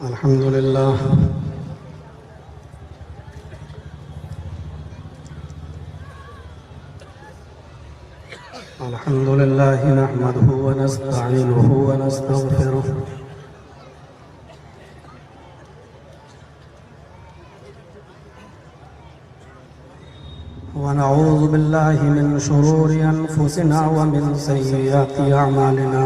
الحمد لله نحمده ونستعينه ونستغفره ونعوذ بالله من شرور أنفسنا ومن سيئات أعمالنا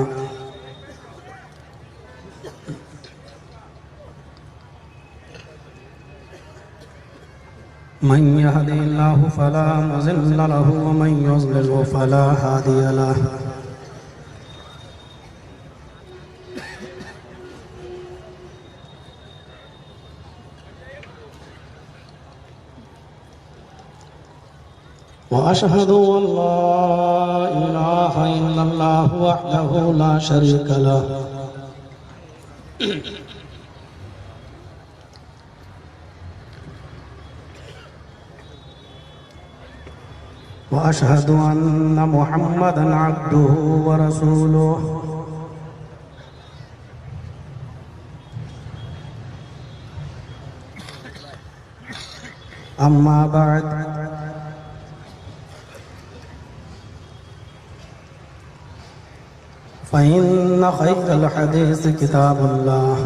من يهدي الله فلا مضل له ومن يضلل فلا هادي له وأشهد أن لا إله إلا الله وحده لا شريك له وأشهد أن محمدًا عبده ورسوله أما بعد فإن خير الحديث كتاب الله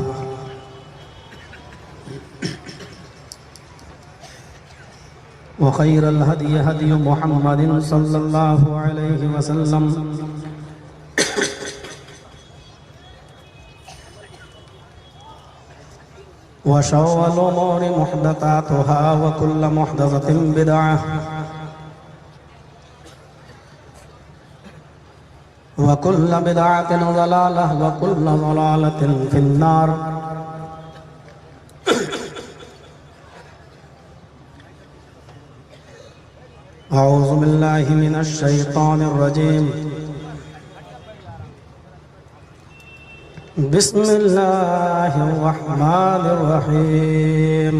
وخير الهدي هدي محمد صلى الله عليه وسلم وشر الأمور محدثاتها وكل محدثة بدعة وكل بدعة ضلالة وكل ضلالة في النار أعوذ بالله من الشيطان الرجيم بسم الله الرحمن الرحيم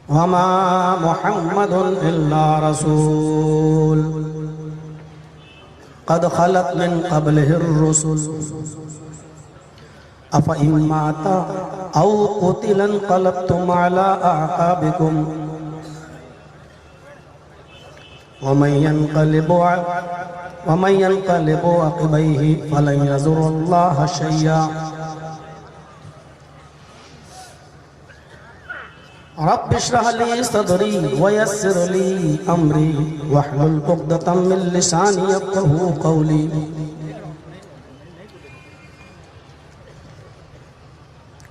وما محمد إلا رسول قد خلت من قبله الرسل أفإن مات أو قتل انقلبتم على أعقابكم ومن ينقلب عقبيه فلن يضر الله شيئا رب اشرح لي صدري ويسر لي أمري واحلل عقدة من لساني يفقهوا قولي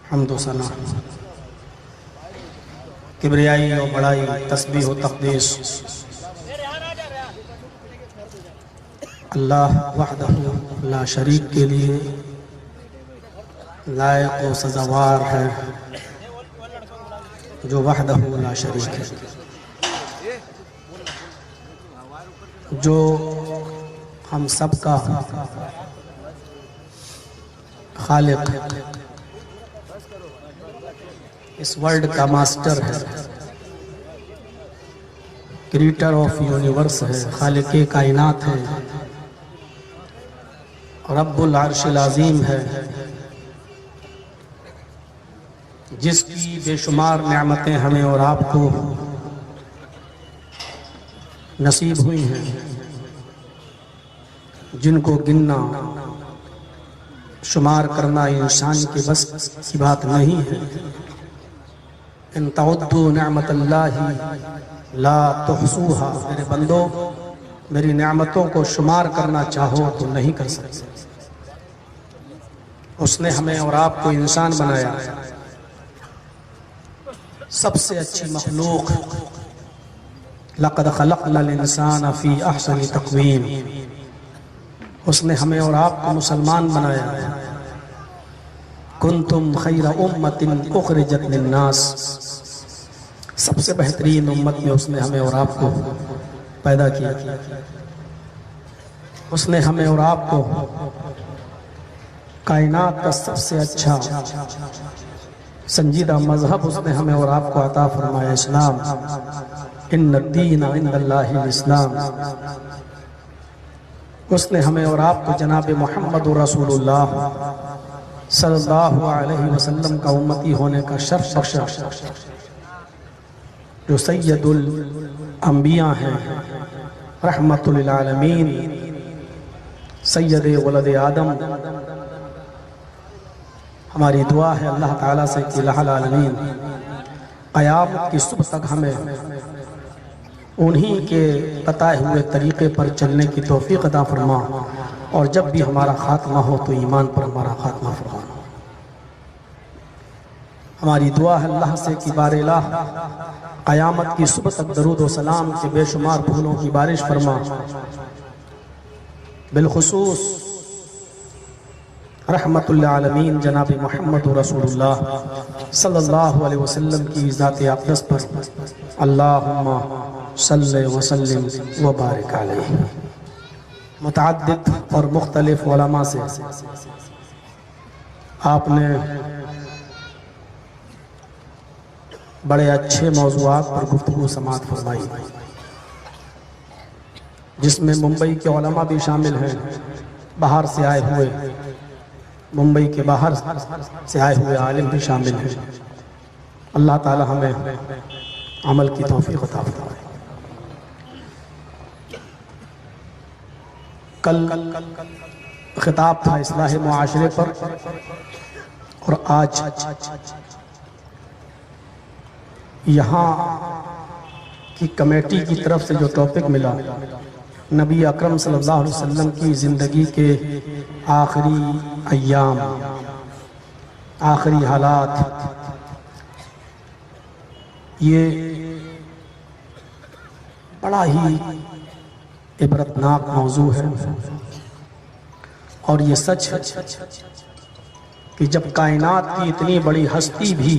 حمد و ثنا کبریائی و بڑائی تسبیح و تقدیس اللہ وحدہ لا شریک کے لیے لائق و سزاوار ہے جو وحدہ لا شریک ہے، جو ہم سب کا خالق ہے، اس ورلڈ کا ماسٹر ہے، کریٹر آف یونیورس ہے، خالق کائنات ہے، رب العرش العظیم ہے، جس کی بے شمار نعمتیں ہمیں اور آپ کو نصیب ہوئی ہیں، جن کو گننا شمار کرنا انسان کے بس کی بات نہیں ہے۔ ان تعدوا نعمت اللہ لا تحصوها، میرے بندو میری نعمتوں کو شمار کرنا چاہو تو نہیں کر سکتے۔ اس نے ہمیں اور آپ کو انسان بنایا، سب سے اچھی مخلوق، لقد خلقنا الانسان فی احسن تقویم۔ اس نے ہمیں اور آپ کو مسلمان بنایا، کنتم خیر امت اخرجت للناس، سب سے بہترین امت میں اس نے ہمیں اور آپ کو پیدا کیا۔ اس نے ہمیں اور آپ کو کائنات کا سب سے اچھا سنجیدہ مذہب اس نے ہمیں اور آپ کو عطا فرمایا، اسلام۔ ان الدین عند اللہ الاسلام، اس نے ہمیں اور آپ کو جناب محمد رسول اللہ صلی اللہ علیہ وسلم کا امتی ہونے کا شرف بخشا، جو سید الانبیاء ہیں، رحمت للعالمین، سید ولد آدم۔ ہماری دعا ہے اللہ تعالیٰ سے کہ الہ العالمین قیامت کی صبح تک ہمیں انہی کے بتائے ہوئے طریقے پر چلنے کی توفیق عطا فرما، اور جب بھی ہمارا خاتمہ ہو تو ایمان پر ہمارا خاتمہ فرما۔ ہماری دعا ہے اللہ سے کہ بار الہ قیامت کی صبح تک درود و سلام کے بے شمار پھولوں کی بارش فرما، بالخصوص رحمت للعالمین جناب محمد رسول اللہ صلی اللہ علیہ وسلم کی ذات اقدس پر اللہم صلی وسلم وبارک علیہ۔ متعدد اور مختلف علماء سے آپ نے بڑے اچھے موضوعات پر گفتگو سماعت فرمائی، جس میں ممبئی کے علماء بھی شامل ہیں، باہر سے آئے ہوئے، ممبئی کے باہر سے آئے ہوئے عالم بھی شامل ہیں۔ اللہ تعالی ہمیں عمل کی توفیق عطا فرمائے۔ کل خطاب تھا اصلاح معاشرے پر، اور آج یہاں کی کمیٹی کی طرف سے جو ٹاپک ملا، نبی اکرم صلی اللہ علیہ وسلم کی زندگی کے آخری ایام، آخری حالات، یہ بڑا ہی عبرتناک موضوع ہے، اور یہ سچ ہے کہ جب کائنات کی اتنی بڑی ہستی بھی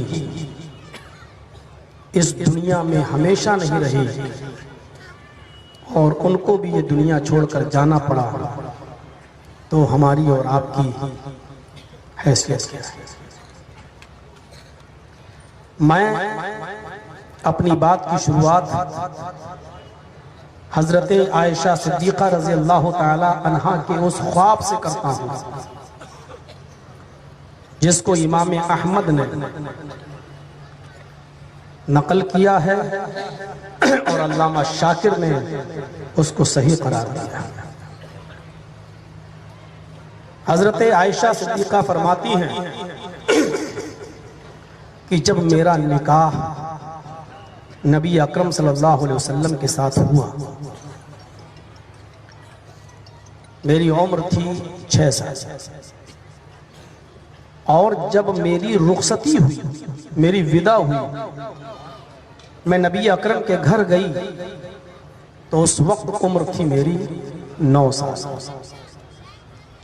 اس دنیا میں ہمیشہ نہیں رہی اور ان کو بھی یہ دنیا چھوڑ کر جانا پڑا، تو ہماری اور آپ کی حیثیت کیا ہے؟ میں اپنی بات کی شروعات حضرت عائشہ صدیقہ رضی اللہ تعالی عنہا کے اس خواب سے کرتا ہوں جس کو امام احمد نے نقل کیا ہے اور علامہ شاکر نے اس کو صحیح قرار دیا۔ حضرت عائشہ صدیقہ فرماتی ہیں کہ جب میرا نکاح نبی اکرم صلی اللہ علیہ وسلم کے ساتھ ہوا، میری عمر تھی 6 سال، اور جب میری رخصتی ہوئی، میری ودا ہوئی، میں نبی اکرم کے گھر گئی تو اس وقت عمر تھی میری 9 سال۔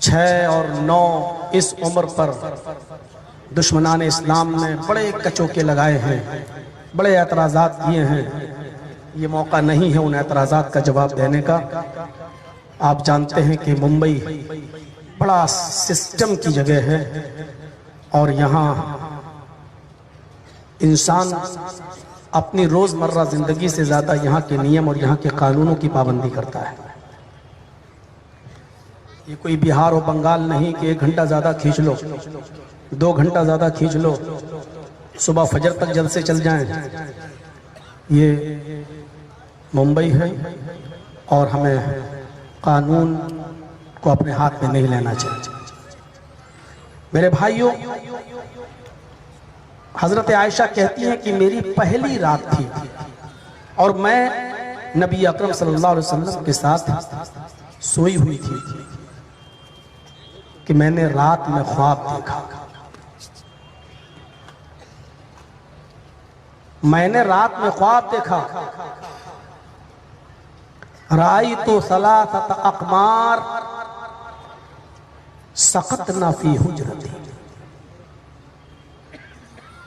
6 اور 9 اس عمر پر دشمنان اسلام نے بڑے کچوکے لگائے ہیں، بڑے اعتراضات کیے ہیں۔ یہ موقع نہیں ہے ان اعتراضات کا جواب دینے کا۔ آپ جانتے ہیں کہ ممبئی بڑا سسٹم کی جگہ ہے، اور یہاں انسان اپنی روزمرہ زندگی سے زیادہ یہاں کے نیم اور یہاں کے قانونوں کی پابندی کرتا ہے۔ یہ کوئی بہار و بنگال نہیں کہ 1 گھنٹہ زیادہ کھینچ لو، 2 گھنٹہ زیادہ کھینچ لو، صبح فجر تک جلسے چل جائیں۔ یہ ممبئی ہے، اور ہمیں قانون کو اپنے ہاتھ میں نہیں لینا چاہیے۔ میرے بھائیوں، حضرت عائشہ کہتی ہیں کہ میری پہلی رات تھی، اور میں نبی اکرم صلی اللہ علیہ وسلم کے ساتھ سوئی ہوئی تھی کہ میں نے رات میں خواب دیکھا۔ میں نے رات میں خواب دیکھا، رأیت 3 اقمار سقطن فی حجرتی۔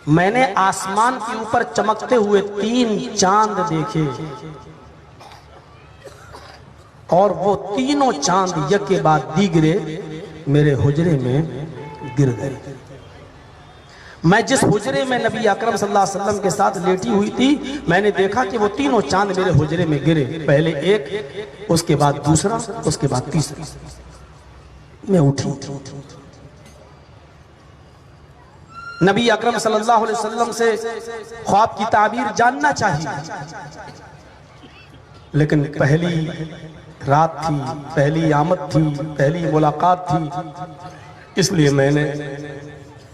میں نے آسمان کے اوپر چمکتے ہوئے 3 چاند دیکھے، اور وہ تینوں چاند یک بعد دیگرے میرے حجرے میں گر گئے۔ میں جس حجرے میں نبی اکرم صلی اللہ علیہ وسلم کے ساتھ لیٹی ہوئی تھی، میں نے دیکھا کہ وہ تینوں چاند میرے حجرے میں گرے، پہلے ایک، اس کے بعد دوسرا، اس کے بعد تیسرا۔ میں اٹھی، نبی اکرم صلی اللہ علیہ وسلم سے خواب کی تعبیر جاننا چاہیے، لیکن پہلی رات تھی، پہلی آمد تھی، پہلی ملاقات تھی، اس لیے میں نے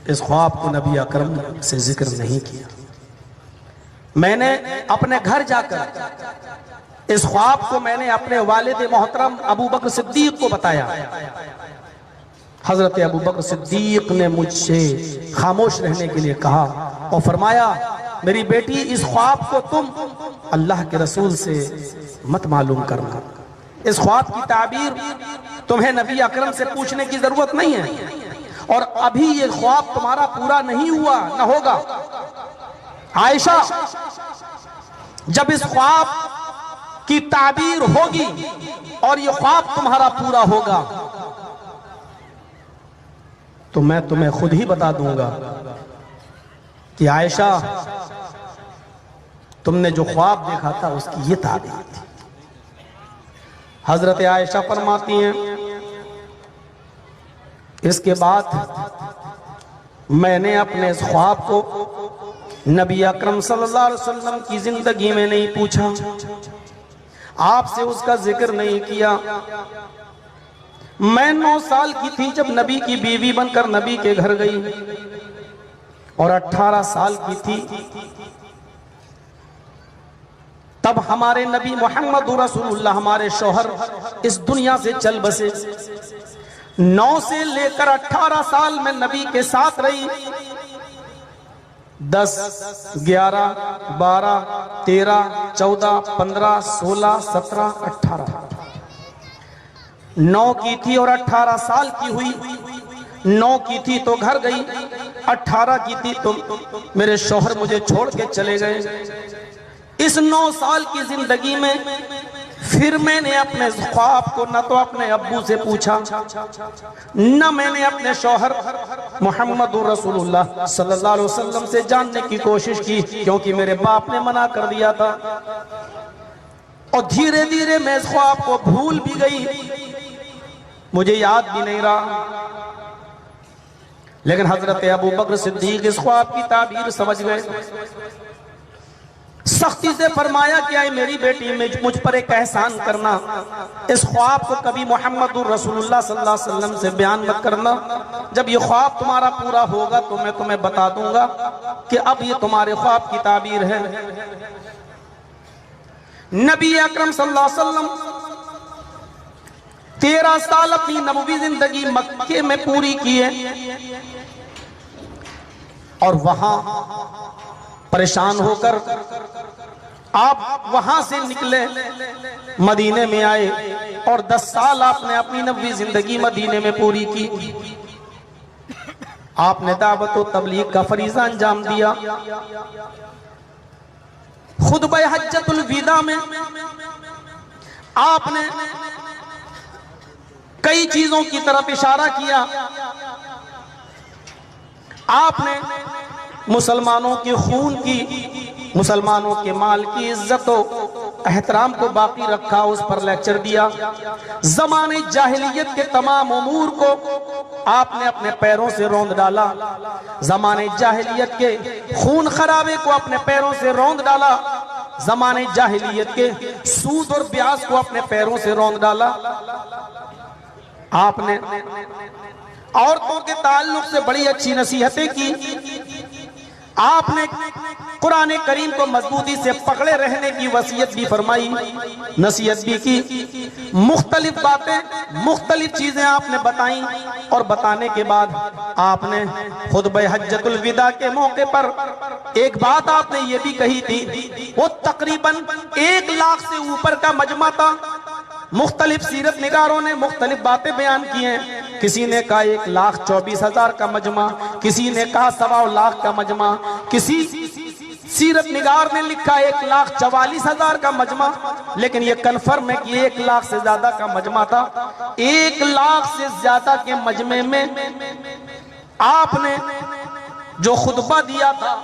اس خواب کو نبی اکرم سے ذکر نہیں کیا۔ میں نے اپنے گھر جا کر اس خواب کو میں نے اپنے والد محترم ابو بکر صدیق کو بتایا۔ حضرت ابو بکر صدیق نے مجھ سے خاموش رہنے کے لیے کہا اور فرمایا، میری بیٹی اس خواب کو تم اللہ کے رسول سے مت معلوم کرنا، اس خواب کی تعبیر تمہیں نبی اکرم سے پوچھنے کی ضرورت نہیں ہے، اور ابھی یہ خواب تمہارا پورا نہیں ہوا، نہ ہوگا۔ عائشہ، جب اس خواب کی تعبیر ہوگی اور یہ خواب تمہارا پورا ہوگا تو میں تمہیں خود ہی بتا دوں گا کہ عائشہ، تم نے جو خواب دیکھا تھا اس کی یہ تعبیر تھی۔ حضرت عائشہ فرماتی ہیں، اس کے بعد میں نے اپنے اس خواب کو نبی اکرم صلی اللہ علیہ وسلم کی زندگی میں نہیں پوچھا، آپ سے اس کا ذکر نہیں کیا۔ میں 9 سال کی تھی جب نبی کی بیوی بن کر نبی کے گھر گئی، اور 18 سال کی تھی تب ہمارے نبی محمد رسول اللہ ہمارے شوہر اس دنیا سے چل بسے۔ 9 سے لے کر 18 سال میں نبی کے ساتھ رہی، 10 11 12 13 14 15 16 17 18 9 کی تھی اور 18 سال کی ہوئی۔ 9 کی تھی تو گھر گئی، 18 کی تھی تو میرے شوہر مجھے چھوڑ کے چلے گئے۔ اس 9 سال کی زندگی میں پھر میں نے اپنے خواب کو نہ تو اپنے ابو سے پوچھا، نہ میں نے اپنے شوہر محمد رسول اللہ صلی اللہ علیہ وسلم سے جاننے کی کوشش کی، کیونکہ میرے باپ نے منع کر دیا تھا، اور دھیرے دھیرے میں اس خواب کو بھول بھی گئی، مجھے یاد بھی نہیں رہا۔ لیکن حضرت ابو بکر صدیق اس خواب کی تعبیر سمجھ گئے، سختی سے فرمایا کہ اے میری بیٹی، مجھ پر ایک احسان کرنا، اس خواب کو کبھی محمد رسول اللہ صلی اللہ علیہ وسلم سے بیان مت کرنا، جب یہ خواب تمہارا پورا ہوگا تو میں تمہیں بتا دوں گا کہ اب یہ تمہارے خواب کی تعبیر ہے۔ نبی اکرم صلی اللہ علیہ وسلم 13 سال اپنی نبوی زندگی مکے میں پوری کیے، اور وہاں پریشان ہو کر آپ وہاں سے نکلے، مدینے میں آئے، اور 10 سال آپ نے اپنی نبوی زندگی مدینے میں پوری کی۔ آپ نے دعوت و تبلیغ کا فریضہ انجام دیا۔ خطبہ حجۃ الوداع میں آپ نے کئی چیزوں کی طرف اشارہ کیا۔ آپ نے مسلمانوں کے خون کی، مسلمانوں کے مال کی عزت و احترام کو باقی رکھا، اس پر لیکچر دیا۔ زمانے جاہلیت کے تمام امور کو آپ نے اپنے پیروں سے روند ڈالا، زمانے جاہلیت کے خون خرابے کو اپنے پیروں سے روند ڈالا، زمانے جاہلیت کے سود اور بیاج کو اپنے پیروں سے روند ڈالا۔ آپ نے عورتوں کے تعلق سے بڑی اچھی نصیحتیں کی۔ آپ نے قرآن کریم کو مضبوطی سے پکڑے رہنے کی وصیت بھی فرمائی، نصیحت بھی کی۔ مختلف باتیں، مختلف چیزیں آپ نے بتائیں، اور بتانے کے بعد آپ نے خطبہ حجۃ الوداع کے موقع پر ایک بات آپ نے یہ بھی کہی تھی، وہ تقریباً 1 لاکھ سے اوپر کا مجمع تھا۔ مختلف سیرت نگاروں نے مختلف باتیں بیان کی ہیں، کسی نے کہا 1,24,000 کا مجمع، کسی نے کہا 1.25 لاکھ کا مجمع، کسی سیرت نگار نے لکھا 1,44,000 کا مجمع، لیکن یہ کنفرم ہے کہ 1 لاکھ سے زیادہ کا مجمع تھا۔ 1 لاکھ سے زیادہ کے مجمع میں آپ نے جو خطبہ دیا تھا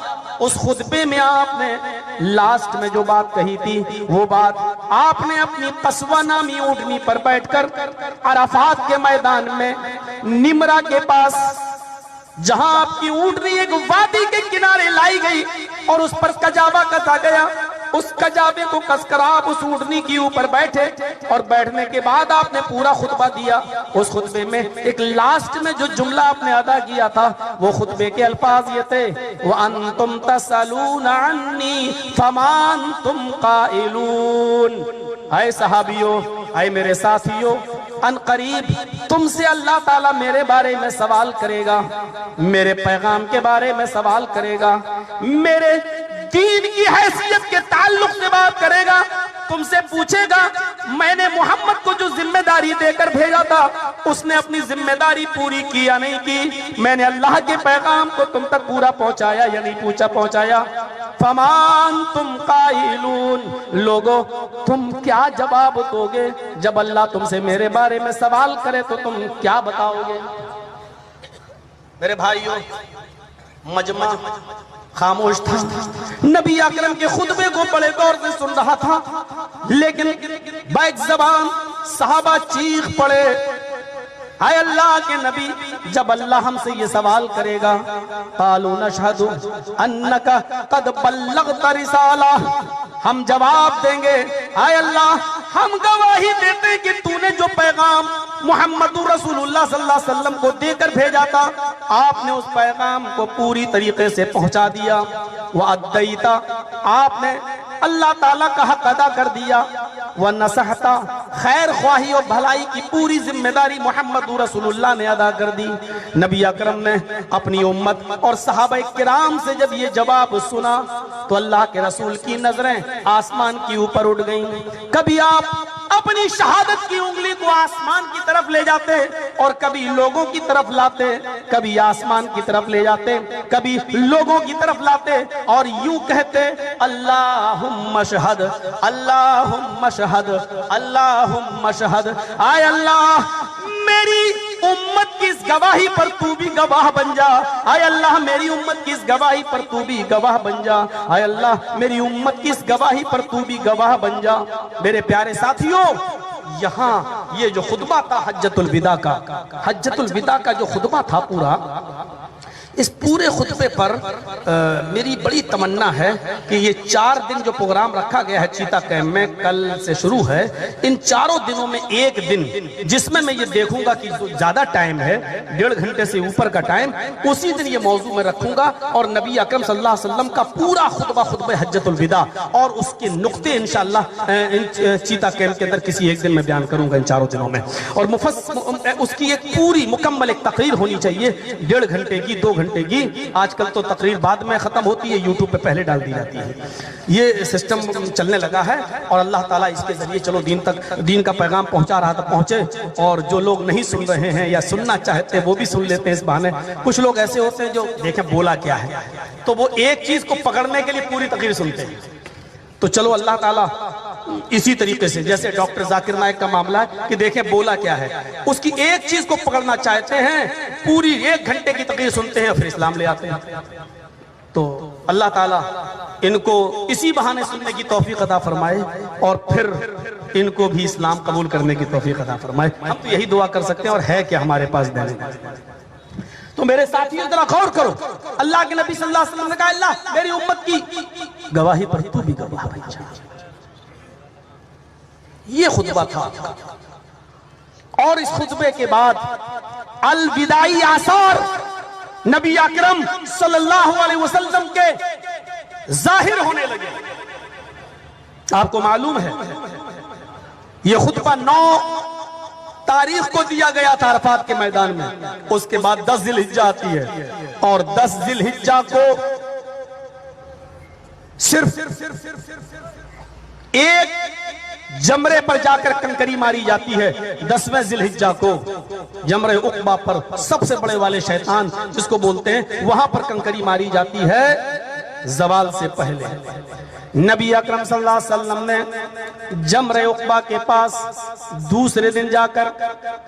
اس خطبے میں آپ نے لاسٹ میں جو بات کہی تھی وہ بات آپ نے اپنی قصوہ نامی اونٹنی پر بیٹھ کر عرفات کے میدان میں نمرہ کے پاس جہاں آپ کی اونٹنی ایک وادی کے کنارے لائی گئی اور اس پر کجاوا کسا گیا، اس کجاوے کو کس کر آپ اس اونٹنی کی اوپر بیٹھے اور بیٹھنے کے بعد آپ نے پورا خطبہ دیا۔ اس خطبے میں ایک لاسٹ میں جو جملہ آپ نے ادا کیا تھا وہ خطبے کے الفاظ یہ تھے وَأَنْتُمْ تَسْأَلُونَ عَنِّي فَمَا أَنْتُمْ قَائِلُونَ۔ اے صحابیوں، اے میرے ساتھیوں، ان قریب تم سے اللہ تعالیٰ میرے بارے میں سوال کرے گا، میرے پیغام کے بارے میں سوال کرے گا، میرے دین کی حیثیت کے تعلق سے بات کرے گا، تم سے پوچھے گا میں نے محمد کو جو ذمہ داری دے کر بھیجا تھا اس نے اپنی ذمہ داری پوری کی یا نہیں کی، میں نے اللہ کے پیغام کو تم تک پورا پہنچایا یا نہیں پہنچایا۔ فَمَا أَنْتُمْ قَائِلُونَ، لوگو تم کیا جواب دو گے جب اللہ تم سے میرے بارے میں سوال کرے تو تم کیا بتاؤ گے؟ میرے بھائیوں، مجمع خاموش تھا، نبی اکرم کے خطبے کو بڑے غور سے سن رہا تھا، لیکن بیک زبان صحابہ چیخ پڑے، اے اللہ کے نبی جب اللہ ہم سے یہ سوال کرے گا قالوا نشہد انک قد بلغت رسالہ، ہم جواب دیں گے اے اللہ ہم گواہی دیتے ہیں کہ تو نے جو پیغام محمد رسول اللہ صلی اللہ علیہ وسلم کو دے کر بھیجا تھا آپ نے اس پیغام کو پوری طریقے سے پہنچا دیا، وَأَدَّيْتَ، آپ نے اللہ تعالیٰ کا حق ادا کر دیا، وَنَصَحْتَ، خیر خواہی اور بھلائی کی پوری ذمہ داری محمد رسول اللہ نے ادا کر دی۔ نبی اکرم نے اپنی امت اور صحابہ کرام سے جب یہ جواب سنا تو اللہ کے رسول کی نظریں آسمان کی اوپر اٹھ گئیں۔ کبھی آپ اپنی شہادت کی انگلی کو آسمان کی طرف لے جاتے اور کبھی لوگوں کی طرف لاتے، کبھی آسمان کی طرف لے جاتے کبھی لوگوں کی طرف لاتے اور یوں کہتے اللہم اشہد اللہم اشہد اللہم اشہد، اے اللہ میری امت کی اس گواہی پر تو بھی گواہ بن جا، اے اللہ میری امت کی اس گواہی پر تو بھی گواہ بن جا، اے اللہ میری امت کی اس گواہی پر تو بھی گواہ بن جا۔ میرے پیارے ساتھیوں، یہاں یہ جو خطبہ تھا حجۃ الوداع کا جو خطبہ تھا پورا، اس پورے خطبے پر میری بڑی تمنا ہے کہ یہ 4 دن جو پروگرام رکھا گیا ہے چیتا کیمپ میں، کل سے شروع ہے، ان 4 دنوں میں ایک دن جس میں یہ دیکھوں گا کہ زیادہ ٹائم ہے، 1.5 گھنٹے سے اوپر کا ٹائم، اسی دن یہ موضوع میں رکھوں گا اور نبی اکرم صلی اللہ علیہ وسلم کا پورا خطبہ حجۃ الوداع اور اس کے نقطے انشاءاللہ چیتا کیمپ کے اندر کسی ایک دن میں بیان کروں گا ان 4 دنوں میں، اور اس کی ایک پوری مکمل ایک تقریر ہونی چاہیے، 1.5 گھنٹے کی 2 گھنٹے کی، آج کل تو تقریر بعد میں ختم ہوتی ہے، یوٹیوب پہ پہلے ڈال دی جاتی ہے، یہ سسٹم چلنے لگا ہے اور اللہ تعالیٰ اس کے ذریعے چلو دین کا پیغام پہنچا رہا تھا پہنچے، اور جو لوگ نہیں سن رہے ہیں یا سننا چاہتے ہیں وہ بھی سن لیتے ہیں اس بہانے۔ کچھ لوگ ایسے ہوتے ہیں جو دیکھیں بولا کیا ہے تو وہ ایک چیز کو پکڑنے کے لیے پوری تقریر سنتے ہیں، تو چلو اللہ تعالیٰ اسی طریقے سے جیسے ڈاکٹر ذاکر نائک کا معاملہ ہے کہ دیکھیں بولا کیا ہے، اس کی ایک چیز کو پکڑنا چاہتے ہیں، پوری 1 گھنٹے کی تقریر سنتے ہیں اور پھر اسلام لے آتے ہیں۔ تو اللہ تعالیٰ ان کو اسی بہانے سننے کی توفیق عطا فرمائے اور پھر ان کو بھی اسلام قبول کرنے کی توفیق عطا فرمائے۔ ہم تو یہی دعا کر سکتے ہیں اور ہے کہ ہمارے پاس دینے کا۔ تو میرے ساتھیوں ذرا غور کرو، اللہ کے نبی صلی اللہ علیہ وسلم نے کہا اللہ میری امت کی گواہی پر تو بھی گواہ بن جا، یہ خطبہ تھا۔ اور اس خطبے کے بعد الوداعی آثار نبی اکرم صلی اللہ علیہ وسلم کے ظاہر ہونے لگے۔ آپ کو معلوم ہے یہ خطبہ 9 تاریخ کو دیا گیا تھا عرفات کے میدان میں، اس کے بعد 10 ذی الحجہ آتی ہے اور 10 ذی الحجہ کو صرف ایک جمرے پر جا کر کنکری ماری جاتی ہے، 10ویں ذی الحجہ کو جمرہ عقبہ پر سب سے بڑے والے شیطان جس کو بولتے ہیں وہاں پر کنکری ماری جاتی ہے۔ زوال سے پہلے نبی اکرم صلی اللہ علیہ وسلم نے جمرہ عقبہ کے پاس دوسرے دن جا کر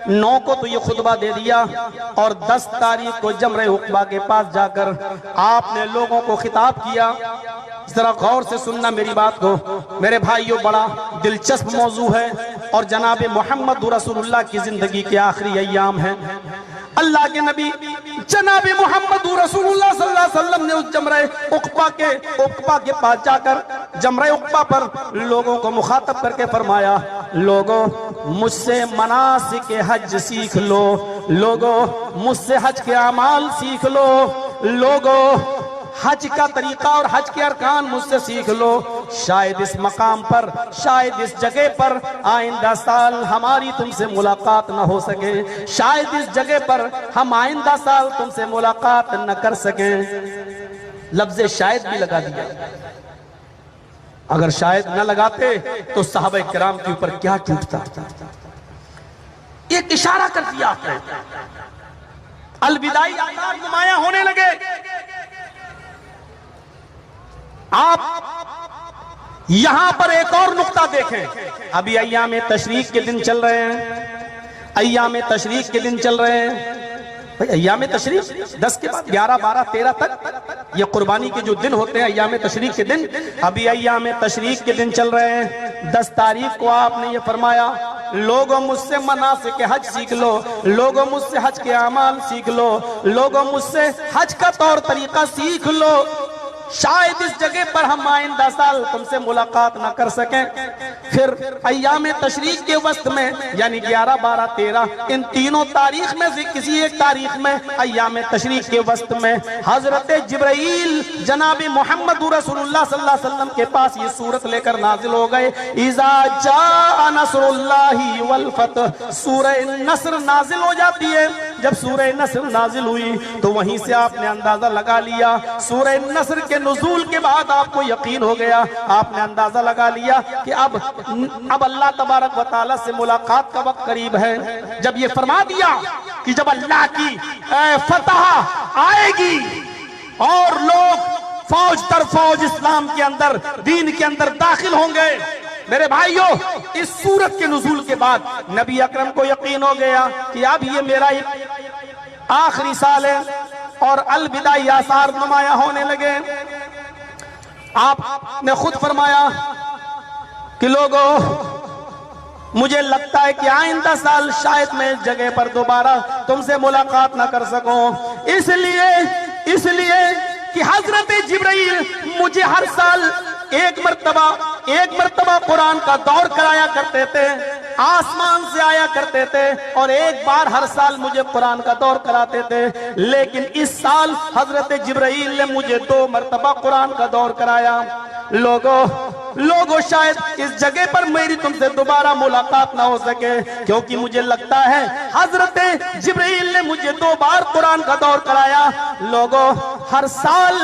9 کو تو یہ خطبہ دے دیا اور 10 تاریخ کو جمرہ عقبہ کے پاس جا کر آپ نے لوگوں کو خطاب کیا. ذرا غور سے سننا میری بات کو میرے بھائیوں، بڑا دلچسپ موضوع ہے اور جناب محمد رسول اللہ کی زندگی کے آخری ایام ہیں. اللہ کے نبی جناب محمد رسول اللہ صلی اللہ علیہ وسلم نے اس جمرہ عقبہ کے پاس جا کر جمرہ عقبہ پر لوگوں کو مخاطب کر کے فرمایا، لوگوں مجھ سے مناسک حج سیکھ لو، لوگوں مجھ سے حج کے اعمال سیکھ لو، لوگوں حج کا طریقہ اور حج کے ارکان مجھ سے سیکھ لو. شاید اس مقام پر، شاید اس جگہ پر آئندہ سال ہماری تم سے ملاقات نہ ہو سکے، شاید اس جگہ پر ہم آئندہ سال تم سے ملاقات نہ کر سکیں. لفظ شاید بھی لگا دیا. اگر شاید نہ لگاتے تو صحابہ کرام کے اوپر کیا ٹوٹتا. ایک اشارہ کر دیا آپ نے. الوداعی آثار نمایاں ہونے لگے. آپ یہاں پر ایک اور نقطہ دیکھیں. ابھی ایام تشریق کے دن چل رہے ہیں، ایام تشریق کے دن چل رہے ہیں. بھئی ایام تشریق 10 کے بعد 11 12 13 تک یہ قربانی کے جو دن ہوتے ہیں ایام تشریق کے دن، ابھی ایام تشریق کے دن چل رہے ہیں. 10 تاریخ کو آپ نے یہ فرمایا، لوگوں مجھ سے مناسک حج سیکھ لو، لوگوں مجھ سے حج کے اعمال سیکھ لو، لوگوں مجھ سے حج کا طور طریقہ سیکھ لو. شاید اس جگہ پر ہم آئندہ سال تم سے ملاقات نہ کر سکیں. پھر ایام تشریق کے وسط میں یعنی 11 12 13 ان تینوں تاریخ میں سے کسی ایک تاریخ میں ایام تشریق کے وسط میں حضرت جبرائیل جناب محمد رسول اللہ صلی اللہ علیہ وسلم کے پاس یہ سورت لے کر نازل ہو گئے. اذا جاء نصر اللہ والفتح، سورہ نصر نازل ہو جاتی ہے. جب سورہ نصر نازل ہوئی تو وہیں سے آپ نے اندازہ لگا لیا. سورہ نصر کے نزول کے بعد آپ کو یقین ہو گیا، آپ نے اندازہ لگا لیا کہ اب اللہ تبارک و تعالیٰ سے ملاقات کا وقت قریب ہے. جب یہ فرما دیا کہ جب اللہ کی فتح آئے گی اور لوگ فوج در فوج اسلام کے اندر، دین کے اندر داخل ہوں گے، میرے بھائیوں اس سورت کے نزول کے بعد نبی اکرم کو یقین ہو گیا کہ اب یہ میرا ایک آخری سال ہے اور الوداعی آثار نمایاں ہونے لگے. آپ نے خود فرمایا کہ لوگوں مجھے لگتا ہے کہ آئندہ سال شاید میں اس جگہ پر دوبارہ تم سے ملاقات نہ کر سکوں، اس لیے کہ حضرت جبرائیل مجھے ہر سال ایک مرتبہ قرآن کا دور کرایا کرتے تھے، آسمان سے آیا کرتے تھے اور ایک بار ہر سال مجھے قرآن کا دور کراتے تھے. لیکن اس سال حضرت جبرائیل نے مجھے 2 مرتبہ قرآن کا دور کرایا. لوگوں شاید اس جگہ پر میری تم سے دوبارہ ملاقات نہ ہو سکے، کیونکہ مجھے لگتا ہے حضرت جبرائیل نے مجھے 2 بار قرآن کا دور کرایا. لوگوں ہر سال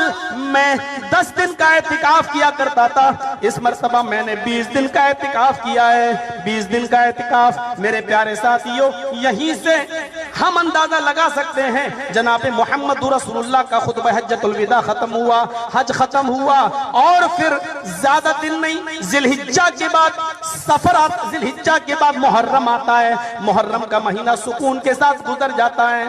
میں 10 دن کا اعتکاف کیا کرتا تھا، اس مرتبہ میں نے 20 دن کا اعتکاف کیا ہے. 20 دن کا اعتکاف میرے پیارے ساتھیوں، یہیں سے ہم اندازہ لگا سکتے ہیں جناب محمد رسول اللہ کا خطبہ حجۃ الوداع ختم ہوا، حج ختم ہوا اور پھر زیادہ دن نہیں، ذی الحجہ کے بعد ذی الحجہ کے بعد محرم آتا ہے. محرم کا مہینہ سکون کے ساتھ گزر جاتا ہے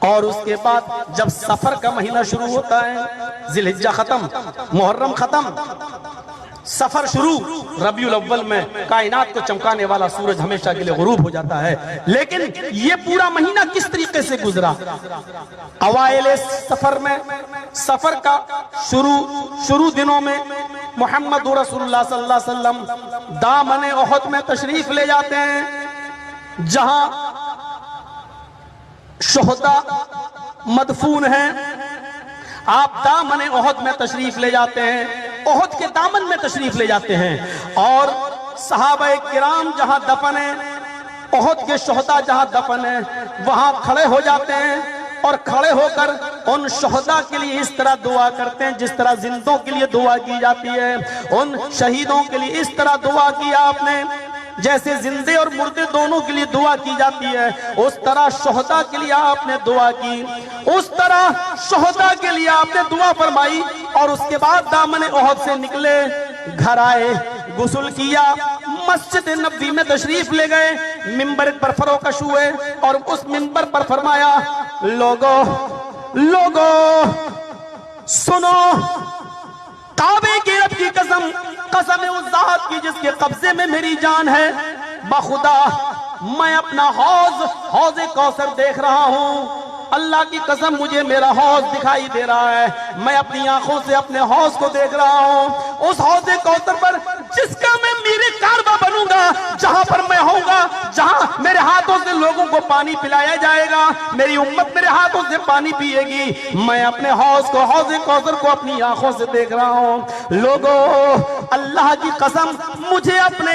اور اس کے بعد جب سفر کا مہینہ شروع ہوتا ہے، ذی الحجہ ختم، محرم ختم، سفر شروع. ربیع الاول میں کائنات کو چمکانے والا سورج ہمیشہ کے لیے غروب ہو جاتا ہے. لیکن یہ پورا مہینہ کس طریقے سے گزرا؟ اوائل سفر میں، سفر کا شروع دنوں میں محمد رسول اللہ صلی اللہ علیہ وسلم دامن احد میں تشریف لے جاتے ہیں، جہاں شہداء مدفون ہیں. آپ دامن احد میں تشریف لے جاتے ہیں، احد کے دامن میں تشریف لے جاتے ہیں اور صحابہ کرام جہاں دفن ہیں، احد کے شہداء جہاں دفن ہیں، وہاں کھڑے ہو جاتے ہیں اور کھڑے ہو کر ان شہداء کے لیے اس طرح دعا کرتے ہیں جس طرح زندوں کے لیے دعا کی جاتی ہے. ان شہیدوں کے لیے اس طرح دعا کی آپ نے جیسے زندے اور مردے دونوں کے لیے دعا کی جاتی ہے، اس طرح شہداء کے لیے آپ نے دعا کی، اس طرح شہداء کے لیے آپ نے دعا فرمائی، اور اس کے بعد دامن احد سے نکلے، گھر آئے، غسل کیا، مسجد نبوی میں تشریف لے گئے، منبر پر فروکش ہوئے اور اس منبر پر فرمایا، لوگو سنو، کعبے کی رب کی قسم، قسم اس ذات کی جس کے قبضے میں میری جان ہے، بخدا میں اپنا حوض کوثر دیکھ رہا ہوں، اللہ کی قسم مجھے میرا حوض دکھائی دے رہا ہے، میں اپنی آنکھوں سے اپنے حوض کو دیکھ رہا ہوں، اس حوض کوثر پر جس کا میں میرے کعبہ بنوں گا، جہاں پر میں ہوں گا، جہاں میرے ہاتھوں سے لوگوں کو پانی پلایا جائے گا، میری امت میرے ہاتھوں سے پانی پیے گی، میں اپنے حوض کوثر کو اپنی آنکھوں سے دیکھ رہا ہوں۔ لوگوں، اللہ کی قسم مجھے اپنے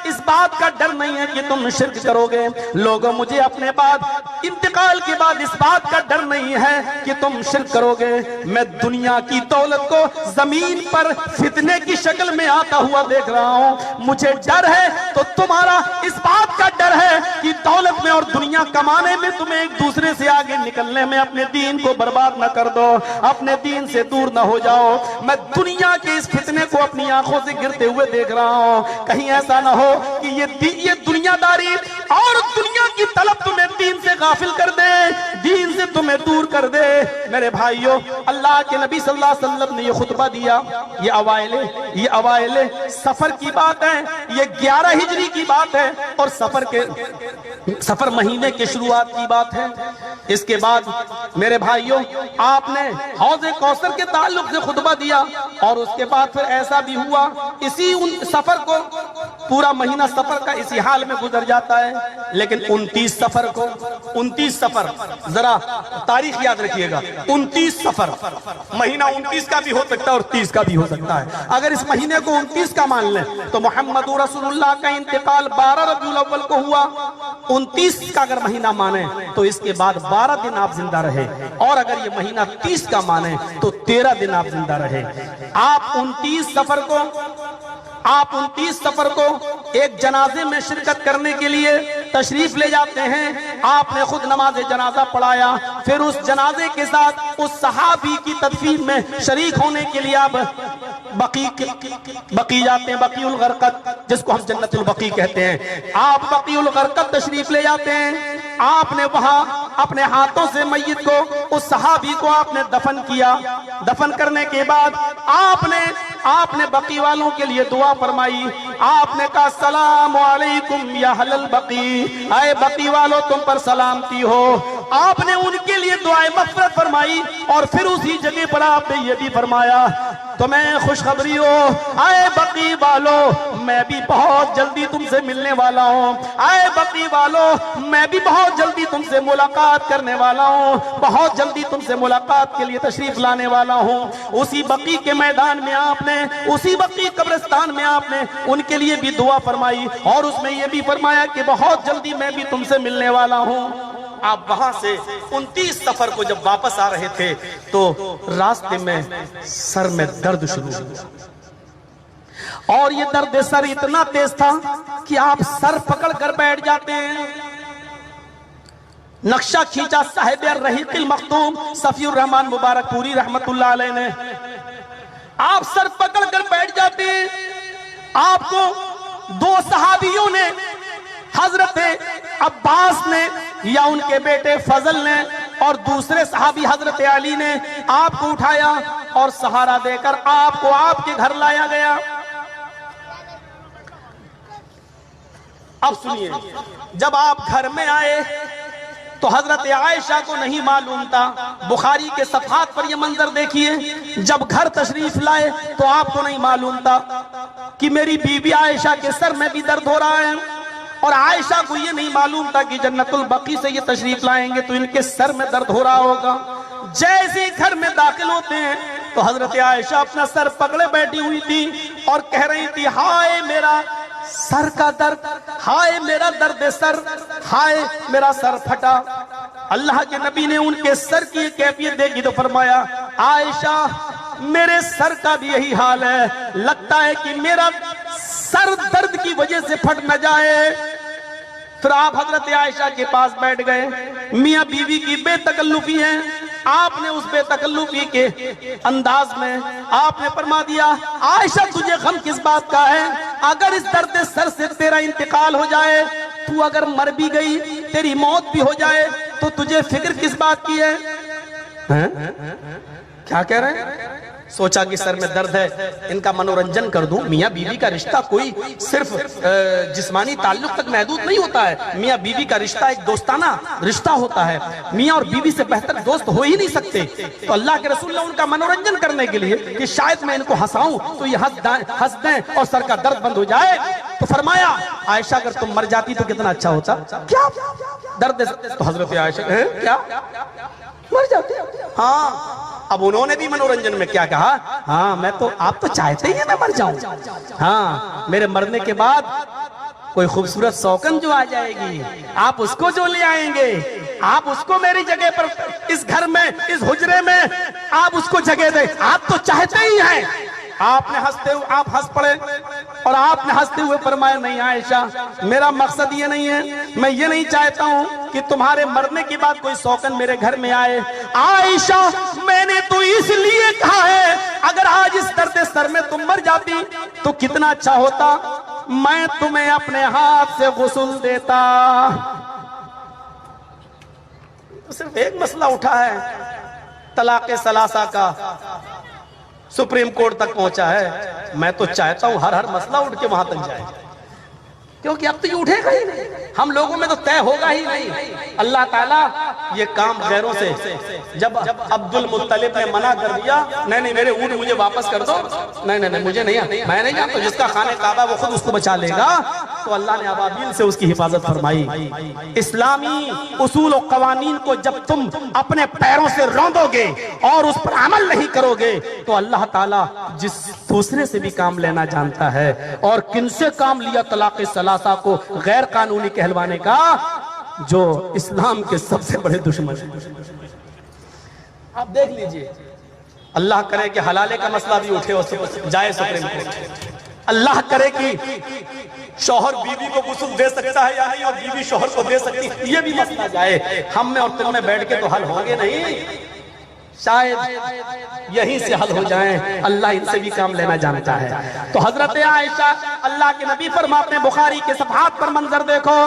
اس بات کا ڈر نہیں ہے کہ تم شرک کرو گے، لوگوں مجھے اپنے انتقال کے بعد اس بات کا ڈر نہیں ہے کہ تم شرک کرو گے، میں دنیا کی دولت کو زمین پر فتنے کی شکل میں آتا ہوا دیکھ رہا ہوں، مجھے ڈر ہے تو تمہارا اس بات کا ڈر ہے کہ دولت میں اور دنیا کمانے میں تمہیں ایک دوسرے سے آگے نکلنے میں اپنے دین کو برباد نہ کر دو، اپنے دین سے دور نہ ہو جاؤ، میں دنیا کے اس فتنے کو اپنی آنکھوں سے گرتے ہوئے دیکھ رہا ہوں، کہیں ایسا نہ ہو کہ یہ دنیا داری اور دنیا کی طلب تمہیں دین سے غافل کر دے، دین سے تمہیں دور کر دے۔ میرے بھائیوں، اللہ کے نبی صلی اللہ علیہ وسلم نے یہ خطبہ دیا، یہ اوائل سفر کی بات ہے، یہ 11 ہجری کی بات ہے اور سفر مہینے کے شروعات کی بات ہے۔ اس کے بعد میرے بھائیوں، آپ نے حوض کوثر کے تعلق سے خطبہ دیا، اور اس کے بعد پھر ایسا بھی ہوا، اسی سفر کو پورا مہینہ سفر کا اسی حال میں گزر جاتا ہے، لیکن 29 سفر ذرا تاریخ یاد رکھیے گا، 29 سفر، مہینہ 29 کا بھی ہو سکتا ہے اور 30 کا بھی ہو سکتا ہے، اگر اس مہینے کو 29 کا مان لیں تو محمد رسول اللہ کا انتقال 12 ربیع الاول کو ہوا، 29 کا اگر مہینہ مانیں تو اس کے بعد 12 دن آپ زندہ رہے، اور اگر یہ مہینہ 30 کا مانیں تو 13 دن آپ زندہ رہے۔ آپ 29 سفر کو ایک جنازے میں شرکت کرنے کے لیے تشریف لے جاتے ہیں، آپ نے خود نماز جنازہ پڑھایا، پھر اس جنازے کے ساتھ اس صحابی کی تدفین میں شریک ہونے کے لیے آپ بقی جاتے ہیں، بقیع الغرقد جس کو ہم جنت البقیع کہتے ہیں، آپ بقیع الغرقد تشریف لے جاتے ہیں، آپ نے وہاں اپنے ہاتھوں سے میت کو، اس صحابی کو آپ نے دفن کیا، دفن کرنے کے بعد آپ نے بقیع والوں کے لیے دعا فرمائی، آپ نے کہا السلام علیکم یا اہل البقیع، اے بقیع والو تم پر سلامتی ہو، آپ نے ان کے لیے دعائے مغفرت فرمائی، اور پھر اسی جگہ پر آپ نے یہ بھی فرمایا تمہیں خوشخبری ہو اے بقیع والو، میں بھی بہت جلدی تم سے ملنے والا ہوں، اے بقیع والو میں بھی بہت جلدی تم سے ملاقات کرنے والا ہوں، بہت جلدی تم سے ملاقات کے لیے تشریف لانے والا ہوں۔ اسی بقیع کے میدان میں آپ نے، اسی بقیع قبرستان میں آپ نے ان کے لیے بھی دعا فرمائی، اور اس میں یہ بھی فرمایا کہ بہت جلدی میں بھی تم سے ملنے والا ہوں۔ آپ وہاں سے 29 سفر کو جب واپس آ رہے تھے تو راستے میں سر میں درد شروع ہوا، اور یہ درد سر اتنا تیز تھا کہ آپ سر پکڑ کر بیٹھ جاتے ہیں۔ نقشہ کھینچا صاحب الرحیق المختوم صفی الرحمن مبارک پوری رحمت اللہ علیہ نے، آپ سر پکڑ کر بیٹھ جاتے ہیں۔ آپ کو 2 صحابیوں نے، حضرت عباس نے یا ان کے بیٹے فضل نے، اور دوسرے صحابی حضرت علی نے آپ کو اٹھایا اور سہارا دے کر آپ کو آپ کے گھر لایا گیا۔ اب سنیے، جب آپ گھر میں آئے تو حضرت عائشہ کو نہیں معلوم تھا، بخاری کے صفحات پر یہ منظر دیکھیے، جب گھر تشریف لائے تو آپ کو نہیں معلوم تھا کہ میری بیوی عائشہ کے سر میں بھی درد ہو رہا ہے، اور عائشہ کو یہ نہیں معلوم تھا کہ جنت البقیع سے یہ تشریف لائیں گے تو ان کے سر میں درد ہو رہا ہوگا۔ جیسے گھر میں داخل ہوتے ہیں تو حضرت عائشہ اپنا سر پکڑے بیٹھی ہوئی تھی اور کہہ رہی تھی، ہائے میرا سر کا درد، ہائے میرا درد سر، ہائے میرا سر پھٹا۔ اللہ کے نبی نے ان کے سر کی کیفیت دیکھی تو فرمایا، عائشہ میرے سر کا بھی یہی حال ہے، لگتا ہے کہ میرا سر درد کی وجہ سے پھٹ نہ جائے۔ پھر آپ حضرت عائشہ کے پاس بیٹھ گئے، میاں بیوی کی بے تکلفی ہے، آپ نے اس بے تکلفی کے انداز میں آپ نے فرما دیا عائشہ تجھے غم کس بات کا ہے؟ اگر اس درد سر سے تیرا انتقال ہو جائے، تو اگر مر بھی گئی، تیری موت بھی ہو جائے، تو تجھے فکر کس بات کی ہے؟ کیا کہہ رہے ہیں؟ سوچا کہ سر میں درد ہے، ان کا منورنجن کر دوں۔ میاں بیوی کا رشتہ کوئی صرف جسمانی تعلق تک محدود نہیں ہوتا ہے، میاں بیوی کا رشتہ ایک دوستانہ رشتہ ہوتا ہے، میاں اور بیوی سے بہتر دوست ہو ہی نہیں سکتے۔ تو اللہ کے رسول نے ان کا منورنجن کرنے کے لیے کہ شاید میں ان کو ہنساؤں تو یہ ہنس دیں اور سر کا درد بند ہو جائے، تو فرمایا عائشہ اگر تم مر جاتی تو کتنا اچھا ہوتا۔ کیا درد؟ تو حضرت عائشہ کیا مر جاتی؟ ہاں۔ اب انہوں نے بھی منورنجن میں کیا کہا؟ ہاں میں تو، آپ تو چاہتے ہی ہیں میں مر جاؤں، ہاں میرے مرنے کے بعد کوئی خوبصورت سوکن جو آ جائے گی، آپ اس کو جو لے آئیں گے، آپ اس کو میری جگہ پر اس گھر میں اس حجرے میں آپ اس کو جگہ دیں، آپ تو چاہتے ہی ہیں۔ آپ نے ہنستے ہوئے آپ ہنس پڑے اور آپ نے ہنستے ہوئے فرمایا نہیں عائشہ، میرا مقصد یہ نہیں ہے، میں یہ نہیں چاہتا ہوں کہ تمہارے مرنے کے بعد کوئی سوکن میرے گھر میں آئے۔ عائشہ میں نے تو اس لیے کہا ہے اگر آج اس درد سر میں تم مر جاتی تو کتنا اچھا ہوتا، میں تمہیں اپنے ہاتھ سے غسل دیتا۔ صرف ایک مسئلہ اٹھا ہے، طلاق ثلاثہ کا، سپریم کورٹ تک پہنچا ہے۔ میں تو چاہتا ہوں ہر مسئلہ اٹھ کے وہاں تک جائے، کیونکہ اب تو یہ اٹھے گا ہی نہیں، ہم لوگوں میں تو طے ہوگا ہی نہیں۔ اللہ تعالیٰ یہ کام غیروں سے، جب عبد المطلب نے منع کر دیا نہیں نہیں میرے اونٹ مجھے واپس کر دو، نہیں نہیں مجھے نہیں، میں نہیں جانتا، جس کا خانہ کعبہ وہ خود اس کو بچا لے گا، تو اللہ نے ابابیل سے اس کی حفاظت فرمائی۔ اسلامی اصول و قوانین کو جب تم اپنے پیروں سے روندو گے اور اس پر عمل نہیں کرو گے تو اللہ تعالیٰ جس دوسرے سے بھی کام لینا جانتا ہے، اور کن سے کام لیا طلاق ثلاثہ کو غیر قانونی کہلوانے کا، جو اسلام کے سب سے بڑے دشمن ہیں۔ آپ دیکھ لیجئے، اللہ کرے کہ حلالے کا مسئلہ بھی اٹھے اور جائے سپریم کورٹ، اللہ کرے کہ شوہر بیوی کو غسل دے سکتا ہے یا نہیں اور بیوی شوہر کو دے سکتی ہے، یہ بھی مسئلہ جائے، ہم میں اور تم میں بیٹھ کے تو حل ہوں گے نہیں، شاید یہیں سے حل ہو جائیں، اللہ ان سے بھی کام لینا جانتا ہے۔ تو حضرت عائشہ، اللہ کے نبی فرماتے ہیں، بخاری کے صفحات پر منظر دیکھو،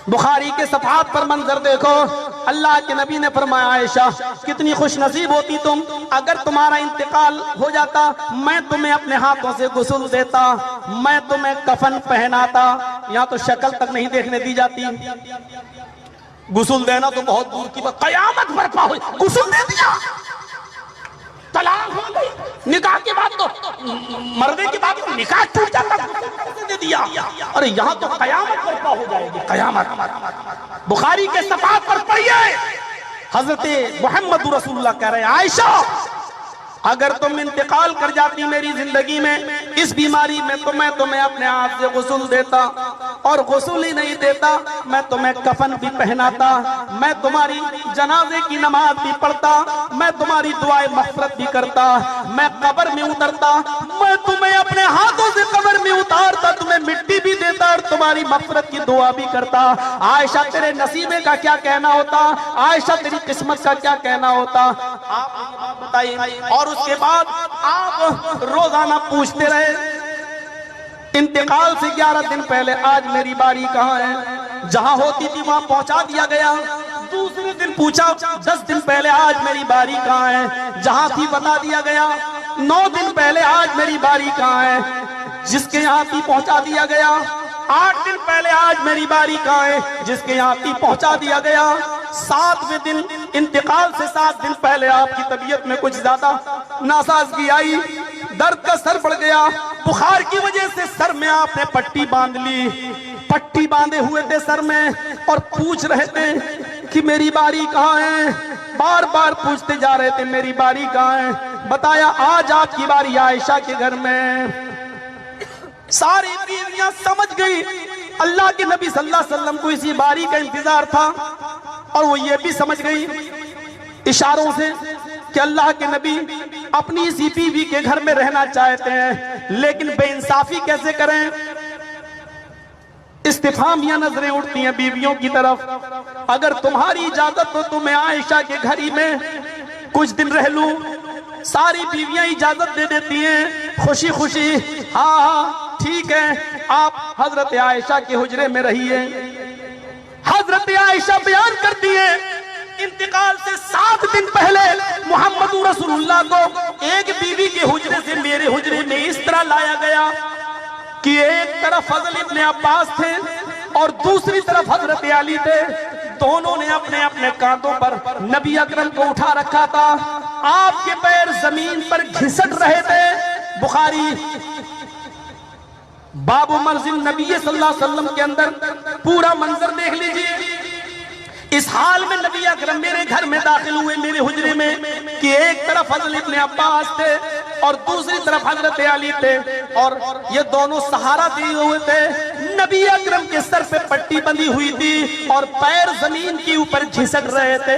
بخاری کے صفحات پر منظر دیکھو، اللہ کے نبی نے فرمایا عائشہ کتنی خوش نصیب ہوتی تم اگر تمہارا انتقال ہو جاتا، میں تمہیں اپنے ہاتھوں سے غسل دیتا، میں تمہیں کفن پہناتا، یہاں تو شکل تک نہیں دیکھنے دی جاتی، غسل دینا تو بہت دور کی بات، قیامت برپا ہوئی، غسل دے دیا، طلاق ہو گئی، نکاح کے بعد تو مرنے کے بعد تو نکاح ٹوٹ جاتا، دے دیا، اور یہاں تو قیامت برپا ہو جائے گی، قیامت۔ بخاری کے صفحات پر پڑھیے، حضرت محمد رسول اللہ کہہ رہے ہیں عائشہ اگر تم انتقال کر جاتی میری زندگی میں اس بیماری میں تو میں تمہیں اپنے ہاتھ سے غسل دیتا، اور غسل ہی نہیں دیتا میں تمہیں کفن بھی پہناتا، میں تمہاری جنازے کی نماز بھی پڑھتا، میں تمہاری دعائیں مغفرت بھی کرتا، میں قبر میں اترتا، میں تمہیں اپنے ہاتھوں سے قبر میں اتارتا، تمہیں مٹی بھی دیتا اور تمہاری مغفرت کی دعا بھی کرتا۔ عائشہ تیرے نصیبے کا کیا کہنا ہوتا، عائشہ تیری قسمت کا کیا کہنا ہوتا، آپ یہ بات بتائیے۔ اور اس کے بعد آپ روزانہ پوچھتے رہے انتقال سے 11 دن پہلے آج میری باری کہاں ہے، جہاں ہوتی تھی وہاں پہنچا دیا گیا، دوسرے دن پوچھا 10 دن پہلے آج میری باری کہاں ہے، جہاں تھی بتا دیا گیا، 9 دن پہلے آج میری باری کہاں ہے، جس کے یہاں تھی پہنچا دیا گیا، 8 دن پہلے آج میری باری کہاں ہے، جس کے یہاں تھی پہنچا دیا گیا، 7ویں دن انتقال سے 7 دن پہلے آپ کی طبیعت میں کچھ زیادہ ناسازگی آئی، درد کا سر بڑھ گیا، بخار کی وجہ سے سر میں آپ نے پٹی باندھ لی، پٹی باندھے ہوئے تھے سر میں اور پوچھ رہے تھے کہ میری باری کہاں ہے، بار بار پوچھتے جا رہے تھے میری باری کہاں ہے، بتایا آج آپ کی باری عائشہ کے گھر میں۔ ساری بیویاں سمجھ گئی اللہ کے نبی صلی اللہ علیہ وسلم کو اسی باری کا انتظار تھا، اور وہ یہ بھی سمجھ گئی اشاروں سے کہ اللہ کے نبی اپنی اسی بیوی کے گھر میں رہنا چاہتے ہیں، لیکن بے انصافی کیسے کریں؟ استفہامیہ نظریں اٹھتی ہیں بیویوں کی طرف۔ اگر تمہاری اجازت ہو تو میں عائشہ کے گھر ہی میں کچھ دن رہ لوں۔ ساری بیویاں اجازت دے دیتی ہیں خوشی خوشی، ہاں ہاں ٹھیک ہے، آپ حضرت عائشہ کے حجرے میں رہیے۔ حضرت عائشہ بیان کرتی ہیں انتقال سے 7 دن پہلے محمد رسول اللہ کو ایک بیوی کے حجرے سے میرے حجرے میں اس طرح لایا گیا کہ ایک طرف فضل ابن عباس تھے اور دوسری طرف حضرت علی تھے۔ دونوں نے اپنے اپنے کاندھوں پر نبی اکرم کو اٹھا رکھا تھا، آپ کے پیر زمین پر گھسٹ رہے تھے۔ بخاری باب منزل نبی صلی اللہ علیہ وسلم کے اندر پورا منظر دیکھ لیجئے۔ اس حال میں نبی اکرم میرے گھر میں داخل ہوئے، میرے حجرے میں، کہ ایک طرف حضرت ابن عباس تھے اور دوسری طرف حضرت علی تھے، اور یہ دونوں سہارا دیے ہوئے تھے۔ نبی اکرم کے سر پہ پٹی بندھی ہوئی تھی اور پیر زمین کے اوپر گھسٹ رہے تھے۔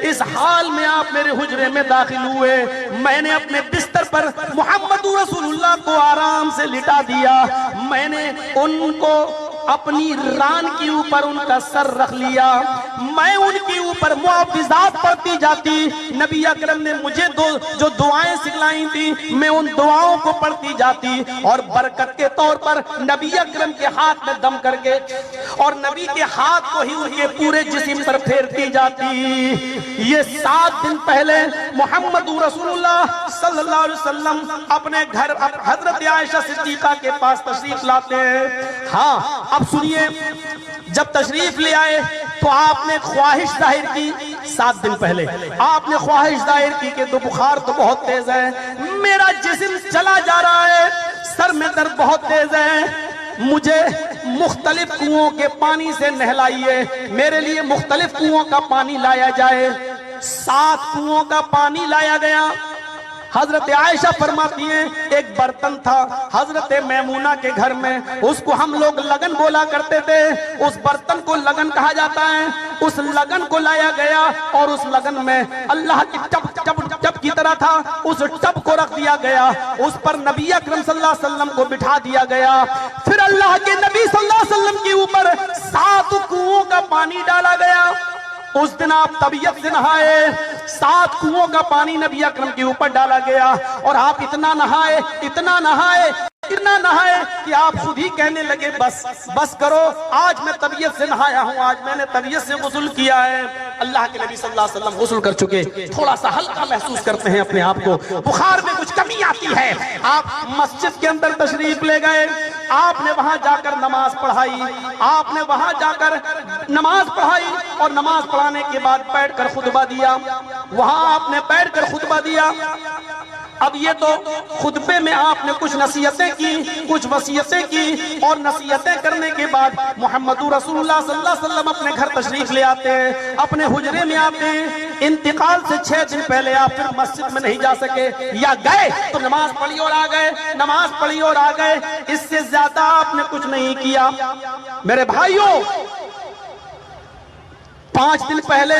اس حال میں آپ میرے حجرے میں داخل ہوئے، میں نے اپنے بستر پر محمد رسول اللہ کو آرام سے لٹا دیا، میں نے ان کو اپنی ران کے اوپر ان کا سر رکھ لیا، میں ان کے اوپر معوذات پڑھتی جاتی۔ نبی اکرم نے مجھے جو دعائیں سکھلائی تھی میں ان دعاؤں کو پڑھتی جاتی، اور برکت کے طور پر نبی اکرم کے ہاتھ میں دم کر کے اور نبی کے ہاتھ کو ہی ان کے پورے جسم پر پھیرتی جاتی۔ یہ 7 دن پہلے محمد رسول اللہ صلی اللہ علیہ وسلم اپنے گھر حضرت عائشہ صدیقہ کے پاس تشریف لاتے ہیں۔ ہاں اب سنیے، جب تشریف لے آئے تو آپ نے خواہش ظاہر کی۔ 7 دن پہلے آپ نے خواہش ظاہر کی کہ تو بخار تو بہت تیز ہے، میرا جسم چلا جا رہا ہے، سر میں درد بہت تیز ہے، مجھے مختلف کنووں کے پانی سے نہلائیے، میرے لیے مختلف کنووں کا پانی لایا جائے۔ 7 کنووں کا پانی لایا گیا۔ حضرت عائشہ فرماتی ہیں ایک برتن تھا حضرت میمونہ کے گھر میں، اس کو ہم لوگ لگن بولا کرتے تھے، اس برتن کو لگن کہا جاتا ہے۔ اس لگن کو لایا گیا اور اس لگن میں اللہ کی ٹب کی طرح تھا، اس ٹب کو رکھ دیا گیا، اس پر نبی اکرم صلی اللہ علیہ وسلم کو بٹھا دیا گیا۔ پھر اللہ کے نبی صلی اللہ علیہ وسلم کے اوپر 7 کنووں کا پانی ڈالا گیا۔ اس دن آپ طبیعت سے نہائے، 7 کنووں کا پانی نبی اکرم کے اوپر ڈالا گیا، اور آپ اتنا نہائے اتنا نہائے اتنا نہائے کہ آپ خود ہی کہنے لگے بس کرو، آج میں طبیعت سے نہایا ہوں، آج میں نے طبیعت سے غسل کیا ہے۔ اللہ کے نبی صلی اللہ علیہ وسلم غسل کر چکے، تھوڑا سا ہلکا محسوس کرتے ہیں اپنے آپ کو، بخار میں کچھ کمی آتی ہے۔ آپ مسجد کے اندر تشریف لے گئے، آپ نے وہاں جا کر نماز پڑھائی، آپ نے وہاں جا کر نماز پڑھائی، اور نماز پڑھانے کے بعد بیٹھ کر خطبہ دیا، وہاں آپ نے بیٹھ کر خطبہ دیا۔ اب یہ تو خطبے میں آپ نے کچھ نصیحتیں کی، کچھ وصیتیں کی، اور نصیحتیں کرنے کے بعد محمد رسول اللہ صلی اللہ علیہ وسلم اپنے گھر تشریف لے آتے ہیں، اپنے حجرے میں آتے ہیں۔ انتقال سے 6 دن پہلے آپ پھر مسجد میں نہیں جا سکے، یا گئے تو نماز پڑھی اور آ گئے، نماز پڑھی اور آ گئے، اس سے زیادہ آپ نے کچھ نہیں کیا۔ میرے بھائیوں، 5 دن پہلے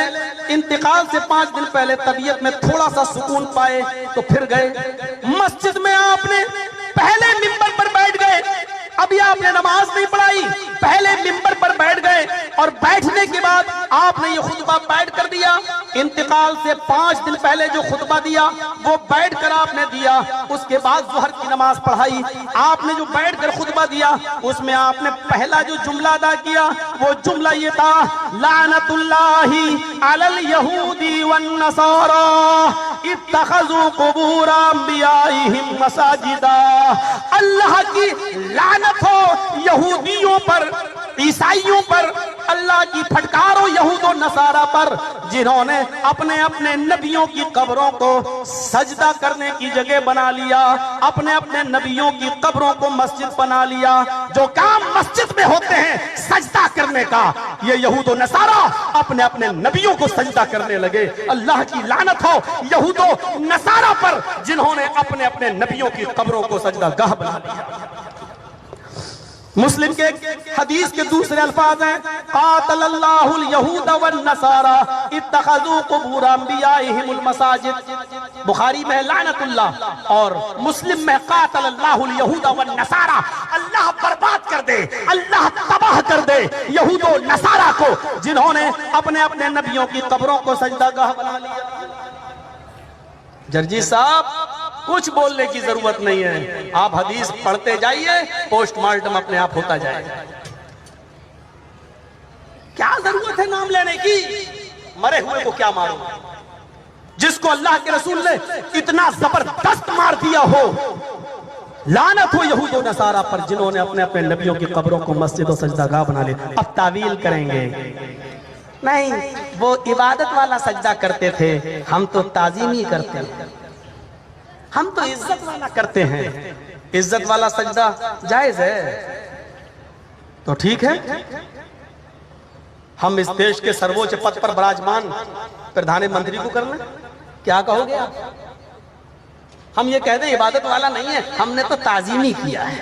انتقال سے 5 دن پہلے طبیعت میں تھوڑا سا سکون پائے تو پھر گئے مسجد میں، آپ نے پہلے ممبر پر بیٹھ گئے، ابھی آپ نے نماز نہیں پڑھائی، پہلے ممبر پر بیٹھ گئے، اور بیٹھنے کے بعد آپ نے یہ خطبہ بیٹھ کر دیا۔ انتقال سے 5 دن پہلے جو خطبہ دیا وہ بیٹھ کر آپ نے دیا، اس کے بعد ظہر کی نماز پڑھائی، آپ نے جو بیٹھ کر خطبہ دیا اس میں آپ نے پہلا جو جملہ ادا کیا وہ جملہ یہ تھا، لعنت اللہ علی الیہود والنصارى اتخذوا قبور انبیائہم مساجدا۔ اللہ کی لعنت ہو یہودیوں پر، عیسائیوں پر، اللہ کی پھٹکار ہو یہود و نصارہ پر، جنہوں نے اپنے اپنے نبیوں کی قبروں کو سجدہ کرنے کی جگہ بنا لیا، اپنے اپنے نبیوں کی قبروں کو مسجد بنا لیا۔ جو کام مسجد میں ہوتے ہیں سجدہ کرنے کا، یہ یہود و نصارہ اپنے اپنے نبیوں کو سجدہ کرنے لگے۔ اللہ کی لعنت ہو یہود و نصارہ پر، جنہوں نے اپنے اپنے نبیوں کی قبروں کو سجدہ گاہ بنا لیا۔ مسلم کے حدیث کے دوسرے الفاظ ہیں قاتل اللہ الیہود والنصارى اتخذوا قبور انبیائہم المساجد، بخاری میں لعنت اللہ، اور مسلم میں قاتل اللہ الیہود والنصارى، اللہ برباد کر دے، اللہ تباہ کر دے یہود و نصارہ کو جنہوں نے اپنے اپنے نبیوں کی قبروں کو سجدہ گاہ بنا لیا۔ جرجی صاحب کچھ بولنے کی ضرورت نہیں ہے، آپ حدیث پڑھتے جائیے، پوسٹ مارٹم اپنے آپ ہوتا جائے گا۔ کیا ضرورت ہے نام لینے کی؟ مرے ہوئے کو کیا مارو؟ جس کو اللہ کے رسول نے اتنا زبردست مار دیا ہو، لعنت ہو یہود و نصارہ پر جنہوں نے اپنے اپنے نبیوں کی قبروں کو مسجد و سجدہ گاہ بنا لے۔ اب تعویل کریں گے، نہیں وہ عبادت والا سجدہ کرتے تھے، ہم تو تعظیمی کرتے ہیں، ہم تو عزت والا کرتے ہیں۔ عزت والا سجدہ جائز ہے تو ٹھیک ہے، ہم اس دیش کے سرووچ پد پر براجمان پردھان منتری کو کرنا، کیا کہو گے آپ؟ ہم یہ کہہ دیں عبادت والا نہیں ہے، ہم نے تو تعظیمی کیا ہے،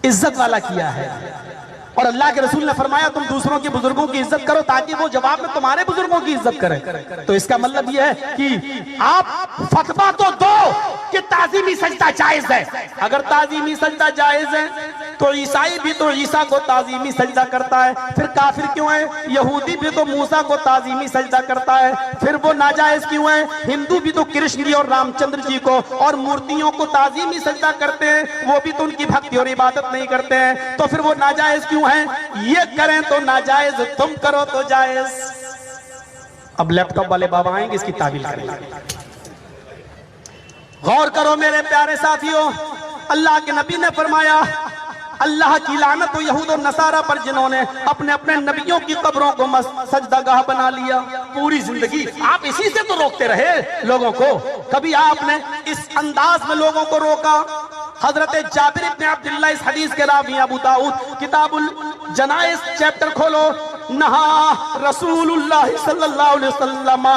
عزت والا کیا ہے۔ اور اللہ کے رسول نے فرمایا تم دوسروں کے بزرگوں کی عزت کرو تاکہ وہ جواب میں تمہارے بزرگوں کی عزت کریں۔ تو اس کا مطلب یہ ہے کہ آپ فتویٰ تو دو کہ تعظیمی سجدہ جائز ہے۔ اگر تعظیمی سجدہ جائز ہے تو عیسائی بھی تو عیسیٰ کو تعظیمی سجدہ کرتا ہے، پھر کافر کیوں ہے؟ یہودی بھی تو موسیٰ کو تعظیمی سجدہ کرتا ہے، پھر وہ ناجائز کیوں ہے؟ ہندو بھی تو کرشن جی اور رام چندر جی کو اور مورتیوں کو تعظیمی سجدہ کرتے ہیں، وہ بھی تو ان کی بھکتی اور عبادت نہیں کرتے ہیں، تو پھر وہ ناجائز کیوں ہیں؟ یہ کریں تو ناجائز، تم کرو تو جائز۔ اب لیپ ٹاپ والے بابا آئیں گے، اس کی تعویل کریں گے۔ غور کرو میرے پیارے ساتھیوں، اللہ کے نبی نے فرمایا اللہ کی لعنت ہو یہود و نصارہ پر جنہوں نے اپنے اپنے نبیوں کی قبروں کو سجدہ گاہ بنا لیا۔ پوری زندگی آپ اسی سے تو روکتے رہے لوگوں کو، کبھی آپ نے اس انداز میں لوگوں کو روکا؟ حضرت جابر ابن عبداللہ اس حدیث کے راوی ابو داؤد کتاب الجنائز چیپٹر کھولو، نہا رسول اللہ صلی اللہ علیہ وسلم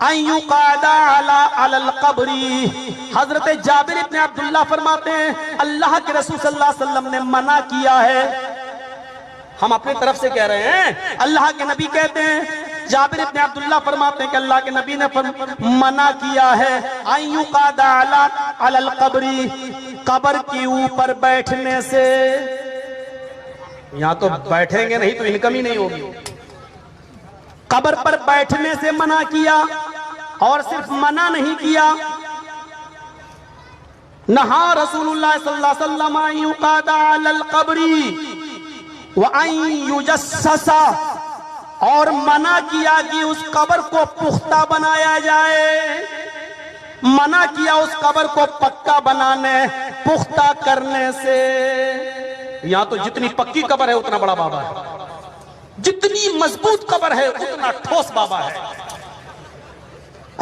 ان یقعد علی القبر، حضرت جابر ابن عبداللہ فرماتے ہیں اللہ کے رسول صلی اللہ علیہ وسلم نے منع کیا ہے۔ ہم اپنی طرف سے کہہ رہے ہیں، اللہ کے نبی کہتے ہیں، جابر ابن عبداللہ فرماتے ہیں کہ اللہ کے نبی نے منع کیا ہے ان یقعد علی القبر، قبر کے اوپر بیٹھنے سے۔ یہاں تو بیٹھیں گے نہیں تو انکم ہی نہیں ہوگی۔ قبر پر بیٹھنے سے منع کیا، اور صرف منع نہیں کیا، نہا رسول اللہ صلی اللہ علیہ وسلم ان یقعد علی القبر وان یجسس، اور منع کیا کہ اس قبر کو پختہ بنایا جائے، منع کیا اس قبر کو پکا بنانے پختہ کرنے سے۔ یہاں تو جتنی پکی قبر ہے اتنا بڑا بابا ہے، جتنی مضبوط قبر ہے اتنا ٹھوس بابا ہے۔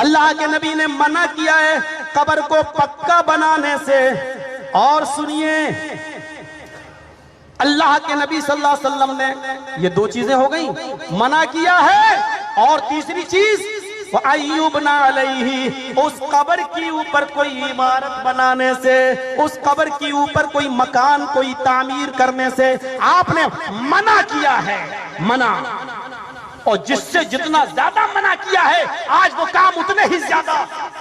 اللہ کے نبی نے منع کیا ہے قبر کو پکا بنانے سے۔ اور سنیے، اللہ کے نبی صلی اللہ علیہ وسلم نے یہ دو چیزیں ہو گئیں، منع کیا ہے، اور تیسری چیز وَأَيُّبْنَ عَلَيْهِ، اس قبر کی اوپر کوئی عمارت بنانے سے، اس قبر کی اوپر کوئی مکان کوئی تعمیر کرنے سے آپ نے منع کیا ہے، منع۔ اور جس سے جتنا زیادہ منع کیا ہے آج وہ کام اتنے ہی زیادہ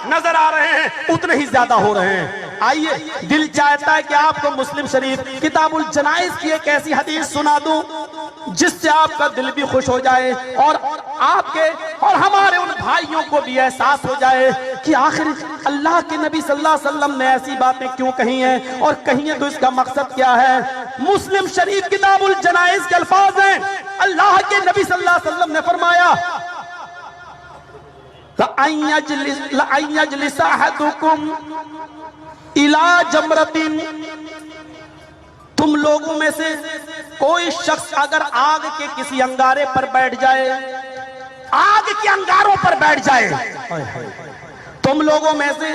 نظر آ رہے ہیں، اتنے ہی زیادہ ہو رہے ہیں۔ آئیے، دل چاہتا ہے کہ آپ کو مسلم شریف کتاب الجنائز کی ایک ایسی حدیث سنا دوں جس سے آپ کا دل بھی خوش ہو جائے، اور آپ کے اور ہمارے ان بھائیوں کو بھی احساس ہو جائے کہ آخر اللہ کے نبی صلی اللہ علیہ وسلم نے ایسی باتیں کیوں کہی ہیں، اور کہی ہیں تو اس کا مقصد کیا ہے۔ مسلم شریف کتاب الجنائز کے الفاظ ہیں، اللہ کے نبی صلی اللہ علیہ وسلم نے فرمایا لَأَن يَجْلِسَ أَحَدُكُمْ إِلَى جَمْرَةٍ، تم لوگوں میں سے کوئی شخص اگر آگ کے کسی انگارے پر بیٹھ جائے، آگ کے انگاروں پر بیٹھ جائے، تم لوگوں میں سے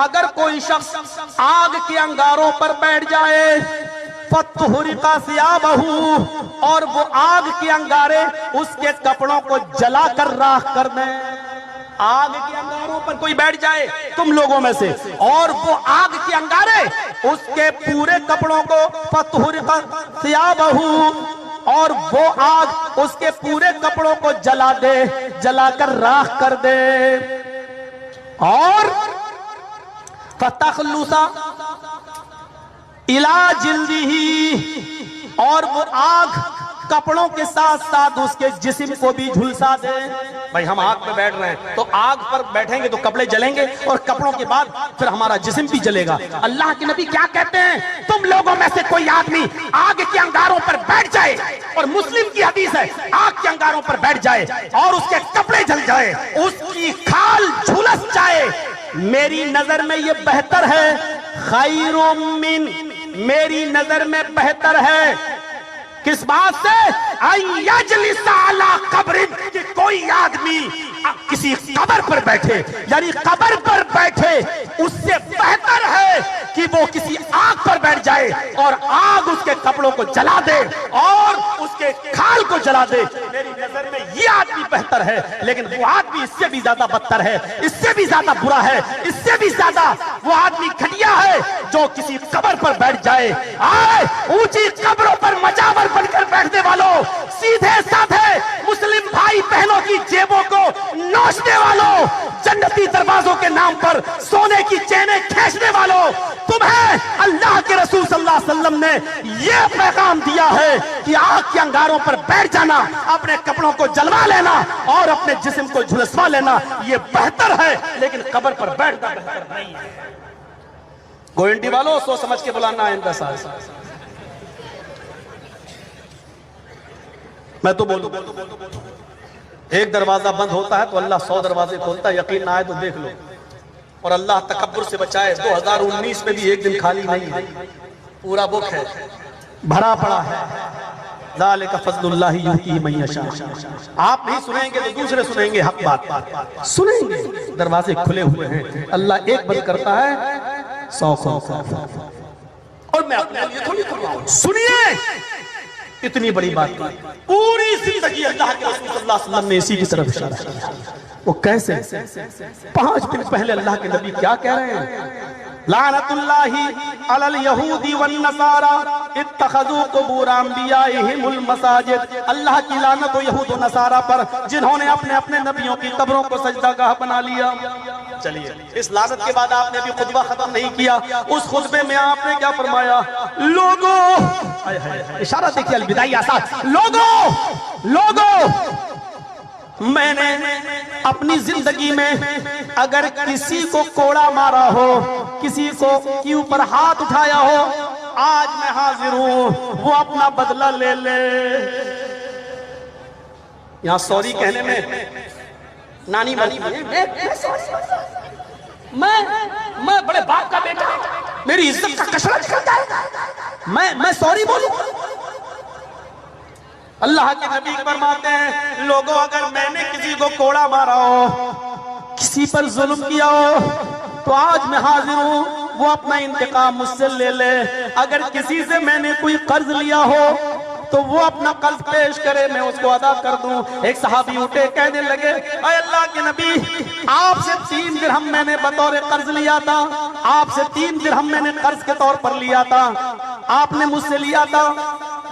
اگر کوئی شخص آگ کے انگاروں پر بیٹھ جائے، فَتُحْرِقَ ثِيَابَهُ، اور وہ آگ کے انگارے اس کے کپڑوں کو جلا کر راکھ کر دیں۔ آگ کے انگاروں پر کوئی بیٹھ جائے تم لوگوں میں سے اور وہ آگ کے انگارے اس کے پورے کپڑوں کو فَتُحْرِقَ ثِيَابَهُ اور وہ آگ اس کے پورے کپڑوں کو جلا دے، جلا کر راکھ کر دے، اور فَتَخْلُصَ إِلَى جِلْدِهِ اور وہ آگ کپڑوں کے ساتھ ساتھ اس کے جسم کو بھی جھلسا دے۔ بھائی ہم آگ پہ بیٹھ رہے ہیں تو آگ پر بیٹھیں گے تو کپڑے جلیں گے اور کپڑوں کے بعد پھر ہمارا جسم بھی جلے گا۔ اللہ کے نبی کیا کہتے ہیں؟ تم لوگوں میں سے کوئی آدمی آگ کے انگاروں پر بیٹھ جائے، اور مسلم کی حدیث ہے، آگ کے انگاروں پر بیٹھ جائے اور اس کے کپڑے جل جائے، اس کی کھال جھلس جائے، میری نظر میں یہ بہتر ہے، خیر من، میری نظر میں بہتر ہے کس بات سے؟ یجلس علی قبر، کہ کوئی آدمی کسی قبر پر بیٹھے، یعنی قبر پر بیٹھے، اس سے بہتر ہے کہ وہ کسی آگ پر بیٹھ جائے اور آگ اس کے کپڑوں کو جلا دے اور اس کے کھال کو جلا دے۔ میری نظر میں یہ آدمی بہتر ہے، لیکن وہ آدمی اس سے بھی زیادہ بدتر ہے، اس سے بھی زیادہ برا ہے، اس سے بھی زیادہ وہ آدمی گھٹیا ہے جو کسی قبر پر بیٹھ جائے۔ آئے اونچی قبروں پر مجاور بن کر بیٹھنے والوں، سیدھے سادھے مسلم بھائی بہنوں کی جیبوں کو نوچنے والوں، جنتی دروازوں کے نام پر سونے کی چینیں کھینچنے والوں، تمہیں اللہ کے رسول صلی اللہ علیہ وسلم نے یہ پیغام دیا ہے کہ آگ کے انگاروں پر بیٹھ جانا، اپنے کپڑوں کو جلوا لینا اور اپنے جسم کو جھلسوا لینا یہ بہتر ہے، لیکن قبر پر بیٹھنا بہتر نہیں ہے۔ گوئنٹی والوں سوچ سمجھ کے بلانا ہے اندر ساتھ۔ میں تو بولوں ایک دروازہ بند ہوتا ہے تو اللہ 100 دروازے کھولتا ہے، یقین نہ آئے تو دیکھ لو، اور اللہ تکبر سے بچائے۔ 2019 میں بھی ایک دن خالی نہیں ہے، پورا بک ہے، بھرا پڑا ہے۔ ذالک فضل اللہ یؤتیہ من یشاء۔ آپ نہیں سنیں گے تو دوسرے سنیں گے، حق بات سنیں گے۔ دروازے کھلے ہوئے ہیں، اللہ ایک بند کرتا ہے 100 کھولتا ہے، اور میں اپنے لیے تھوڑی کر رہا ہوں۔ سنیے اتنی بڑی بات، پوری زندگی اللہ کے رسول صلی اللہ علیہ وسلم نے اسی کی طرف اشارہ کیا۔ وہ کیسے؟ 5 دن پہلے اللہ کے نبی کیا کہہ رہے ہیں؟ لعنت اللہ علی الیہود والنصارى اتخذوا قبور انبیائہم المساجد۔ اللہ کی لعنت ہو یہود و نصارہ پر جنہوں نے اپنے اپنے نبیوں کی قبروں کو سجدہ گاہ بنا لیا۔ چلیے اس لعنت کے بعد آپ نے ابھی خطبہ ختم نہیں کیا، اس خطبے میں آپ نے کیا فرمایا؟ لوگوں، اشارہ دیکھیے البدائی آساد، لوگوں میں نے اپنی زندگی میں اگر کسی کو کوڑا مارا ہو، کسی کو کے اوپر ہاتھ اٹھایا ہو، آج میں حاضر ہوں وہ اپنا بدلہ لے لے۔ یہاں سوری کہنے میں نانی میں بڑے باپ کا بیٹا، میری عزت کا کچرا نکلتا ہے، میں سوری بولوں؟ اللہ کے نبی فرماتے ہیں لوگوں اگر میں نے کسی کو کوڑا مارا ہو، کسی پر ظلم کیا ہو، تو آج میں حاضر ہوں وہ اپنا انتقام مجھ سے لے لے۔ اگر کسی سے میں نے کوئی قرض لیا ہو تو وہ اپنا قرض پیش کرے، میں اس کو ادا کر دوں۔ ایک صحابی اٹھے کہنے لگے اے اللہ کے نبی، آپ سے 3 درہم میں نے بطور قرض لیا تھا، آپ سے 3 درہم میں نے قرض کے طور پر لیا تھا، آپ نے مجھ سے لیا تھا،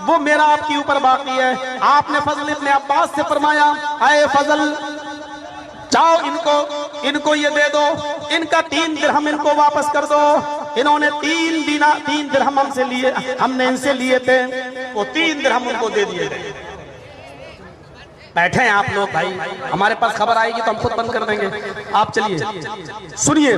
وہ میرا آپ کے اوپر باقی ہے۔ آپ نے فضل ابن عباس سے فرمایا اے فضل جاؤ ان کو یہ دے دو، ان کا 3 درہم ان کو واپس کر دو۔ انہوں نے 3 درہم ہم سے لیے، ہم نے ان سے لیے تھے، وہ 3 درہم ان کو دے دیے۔ بیٹھے ہیں آپ لوگ بھائی، ہمارے پاس خبر آئے گی تو ہم خود بند کر دیں گے۔ آپ چلیے سنیے،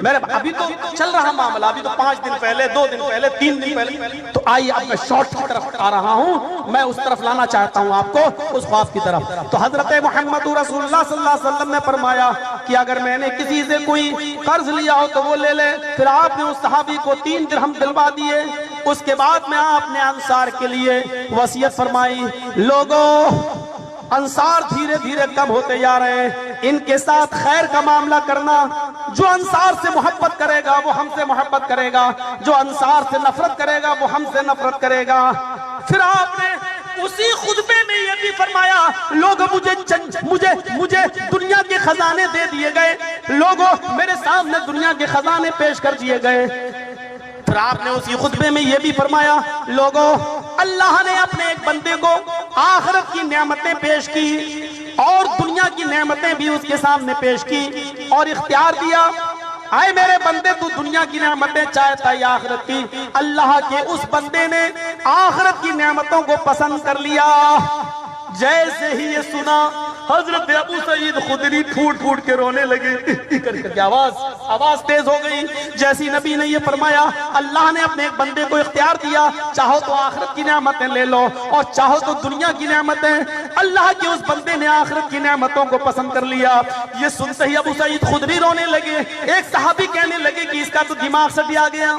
میرے ابھی تو چل رہا معاملہ، ابھی تو 5 دن پہلے، 2 دن پہلے، 3 دن پہلے، تو آئیے اب میں شارٹ کی طرف آ رہا ہوں، میں اس طرف لانا چاہتا ہوں آپ کو، اس خواب کی طرف۔ تو حضرت محمد رسول اللہ صلی اللہ علیہ وسلم نے فرمایا کہ اگر میں نے کسی سے کوئی قرض لیا ہو تو وہ لے لے۔ پھر آپ نے اس صحابی کو 3 درہم دلوا دیے۔ اس کے بعد میں آپ نے انصار کے لیے وصیت فرمائی، لوگوں انصار دھیرے دھیرے کم ہوتے جا رہے ہیں، ان کے ساتھ خیر کا معاملہ کرنا۔ جو انصار سے محبت کرے گا وہ ہم سے محبت کرے گا، جو انصار سے نفرت کرے گا وہ ہم سے نفرت کرے گا۔ پھر آپ نے اسی خطبے میں یہ بھی فرمایا لوگوں مجھے دنیا کے خزانے دے دیے گئے، لوگوں میرے سامنے دنیا کے خزانے پیش کر دیے گئے۔ پھر آپ نے اسی خطبے میں یہ بھی فرمایا لوگوں اللہ نے اپنے ایک بندے کو آخرت کی نعمتیں پیش کی اور دنیا کی نعمتیں بھی اس کے سامنے پیش کی اور اختیار دیا، آئے میرے بندے تو دنیا کی نعمتیں چاہتا یا آخرت کی؟ اللہ کے اس بندے نے آخرت کی نعمتوں کو پسند کر لیا۔ جیسے ہی یہ سنا حضرت ابو سعید خدری پھوٹ پھوٹ کے رونے لگے، کر کے آواز تیز ہو گئی۔ جیسی نبی نے یہ فرمایا اللہ نے اپنے ایک بندے کو اختیار دیا، چاہو تو آخرت کی نعمتیں لے لو اور چاہو تو دنیا کی نعمتیں، اللہ کے اس بندے نے آخرت کی نعمتوں کو پسند کر لیا۔ یہ سنتے ہی ابو سعید خدری رونے لگے۔ ایک صحابی کہنے لگے کہ اس کا تو دماغ سٹیا گیا،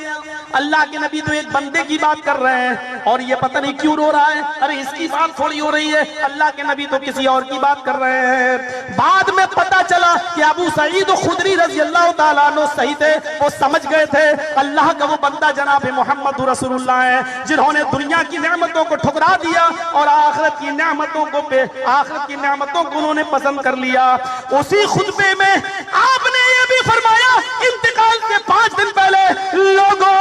اللہ کے نبی تو ایک بندے کی بات کر رہے ہیں اور یہ پتہ نہیں کیوں رو رہا ہے، ارے اس کی بات تھوڑی ہو رہی ہے، اللہ کے نبی تو کسی اور کی بات کر رہے ہیں۔ بعد میں پتہ چلا کہ ابو سعید خدری رضی اللہ تعالیٰ عنہ صحیح تھے، وہ سمجھ گئے تھے اللہ کا وہ بندہ جناب محمد رسول اللہ ہے جنہوں نے دنیا کی نعمتوں کو ٹھکرا دیا اور آخرت کی نعمتوں کو انہوں نے پسند کر لیا۔ اسی خطبے میں آپ نے یہ بھی فرمایا انتقال کے 5 دن پہلے لوگوں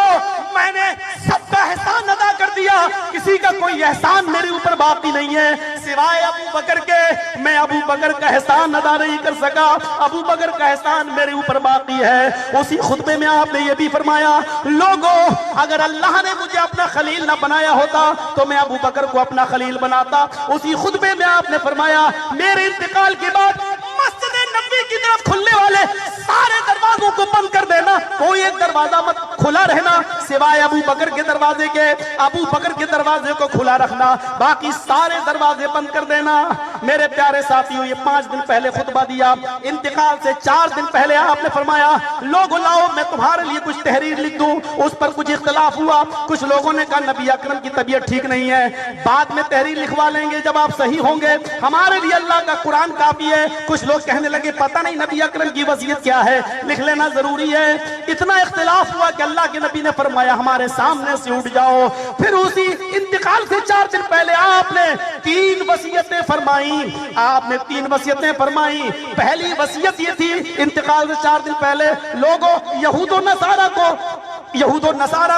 میں نے سب کا احسان ادا کر دیا، کسی کا کوئی احسان میرے اوپر باقی نہیں ہے سوائے ابو بکر کے، میں ابو بکر کا احسان ادا نہیں کر سکا، ابو بکر کا احسان میرے اوپر باقی ہے۔ اسی خطبے میں آپ نے یہ بھی فرمایا لوگوں اگر اللہ نے مجھے اپنا خلیل نہ بنایا ہوتا تو میں ابو بکر کو اپنا خلیل بناتا۔ اسی خطبے میں آپ نے فرمایا میرے انتقال کے بعد مسجد نبی کی طرف کھلنے والے سارے دروازوں کو بند کر دینا، کوئی ایک دروازہ مت کھلا رہنا سوائے ابو بکر کے دروازے کے، ابو بکر کے دروازے کو کھلا رکھنا، باقی سارے دروازے بند کر دینا۔ میرے پیارے ساتھیوں یہ 5 دن پہلے خطبہ دیا، انتقال سے 4 دن پہلے آپ نے فرمایا لوگوں لاؤ میں تمہارے لیے کچھ تحریر لکھ دوں۔ اس پر کچھ اختلاف ہوا، کچھ لوگوں نے کہا نبی اکرم کی طبیعت ٹھیک نہیں ہے، بعد میں تحریر لکھوا لیں گے جب آپ صحیح ہوں گے، ہمارے لیے اللہ کا قرآن کافی ہے۔ کچھ لوگ کہنے لگے پتہ نہیں نبی اکرم کی وصیت کیا ہے، لکھ لینا ضروری ہے۔ اتنا اختلاف ہوا کہ اللہ کے نبی نے فرمایا ہمارے سامنے سے اٹھ جاؤ۔ پھر اسی انتقال سے 4 دن پہلے آپ نے 3 وصیتیں فرمائیں، آپ نے 3 وصیتیں فرمائیں۔ پہلی وصیت یہ تھی انتقال سے 4 دن پہلے لوگوں یہود و نصارہ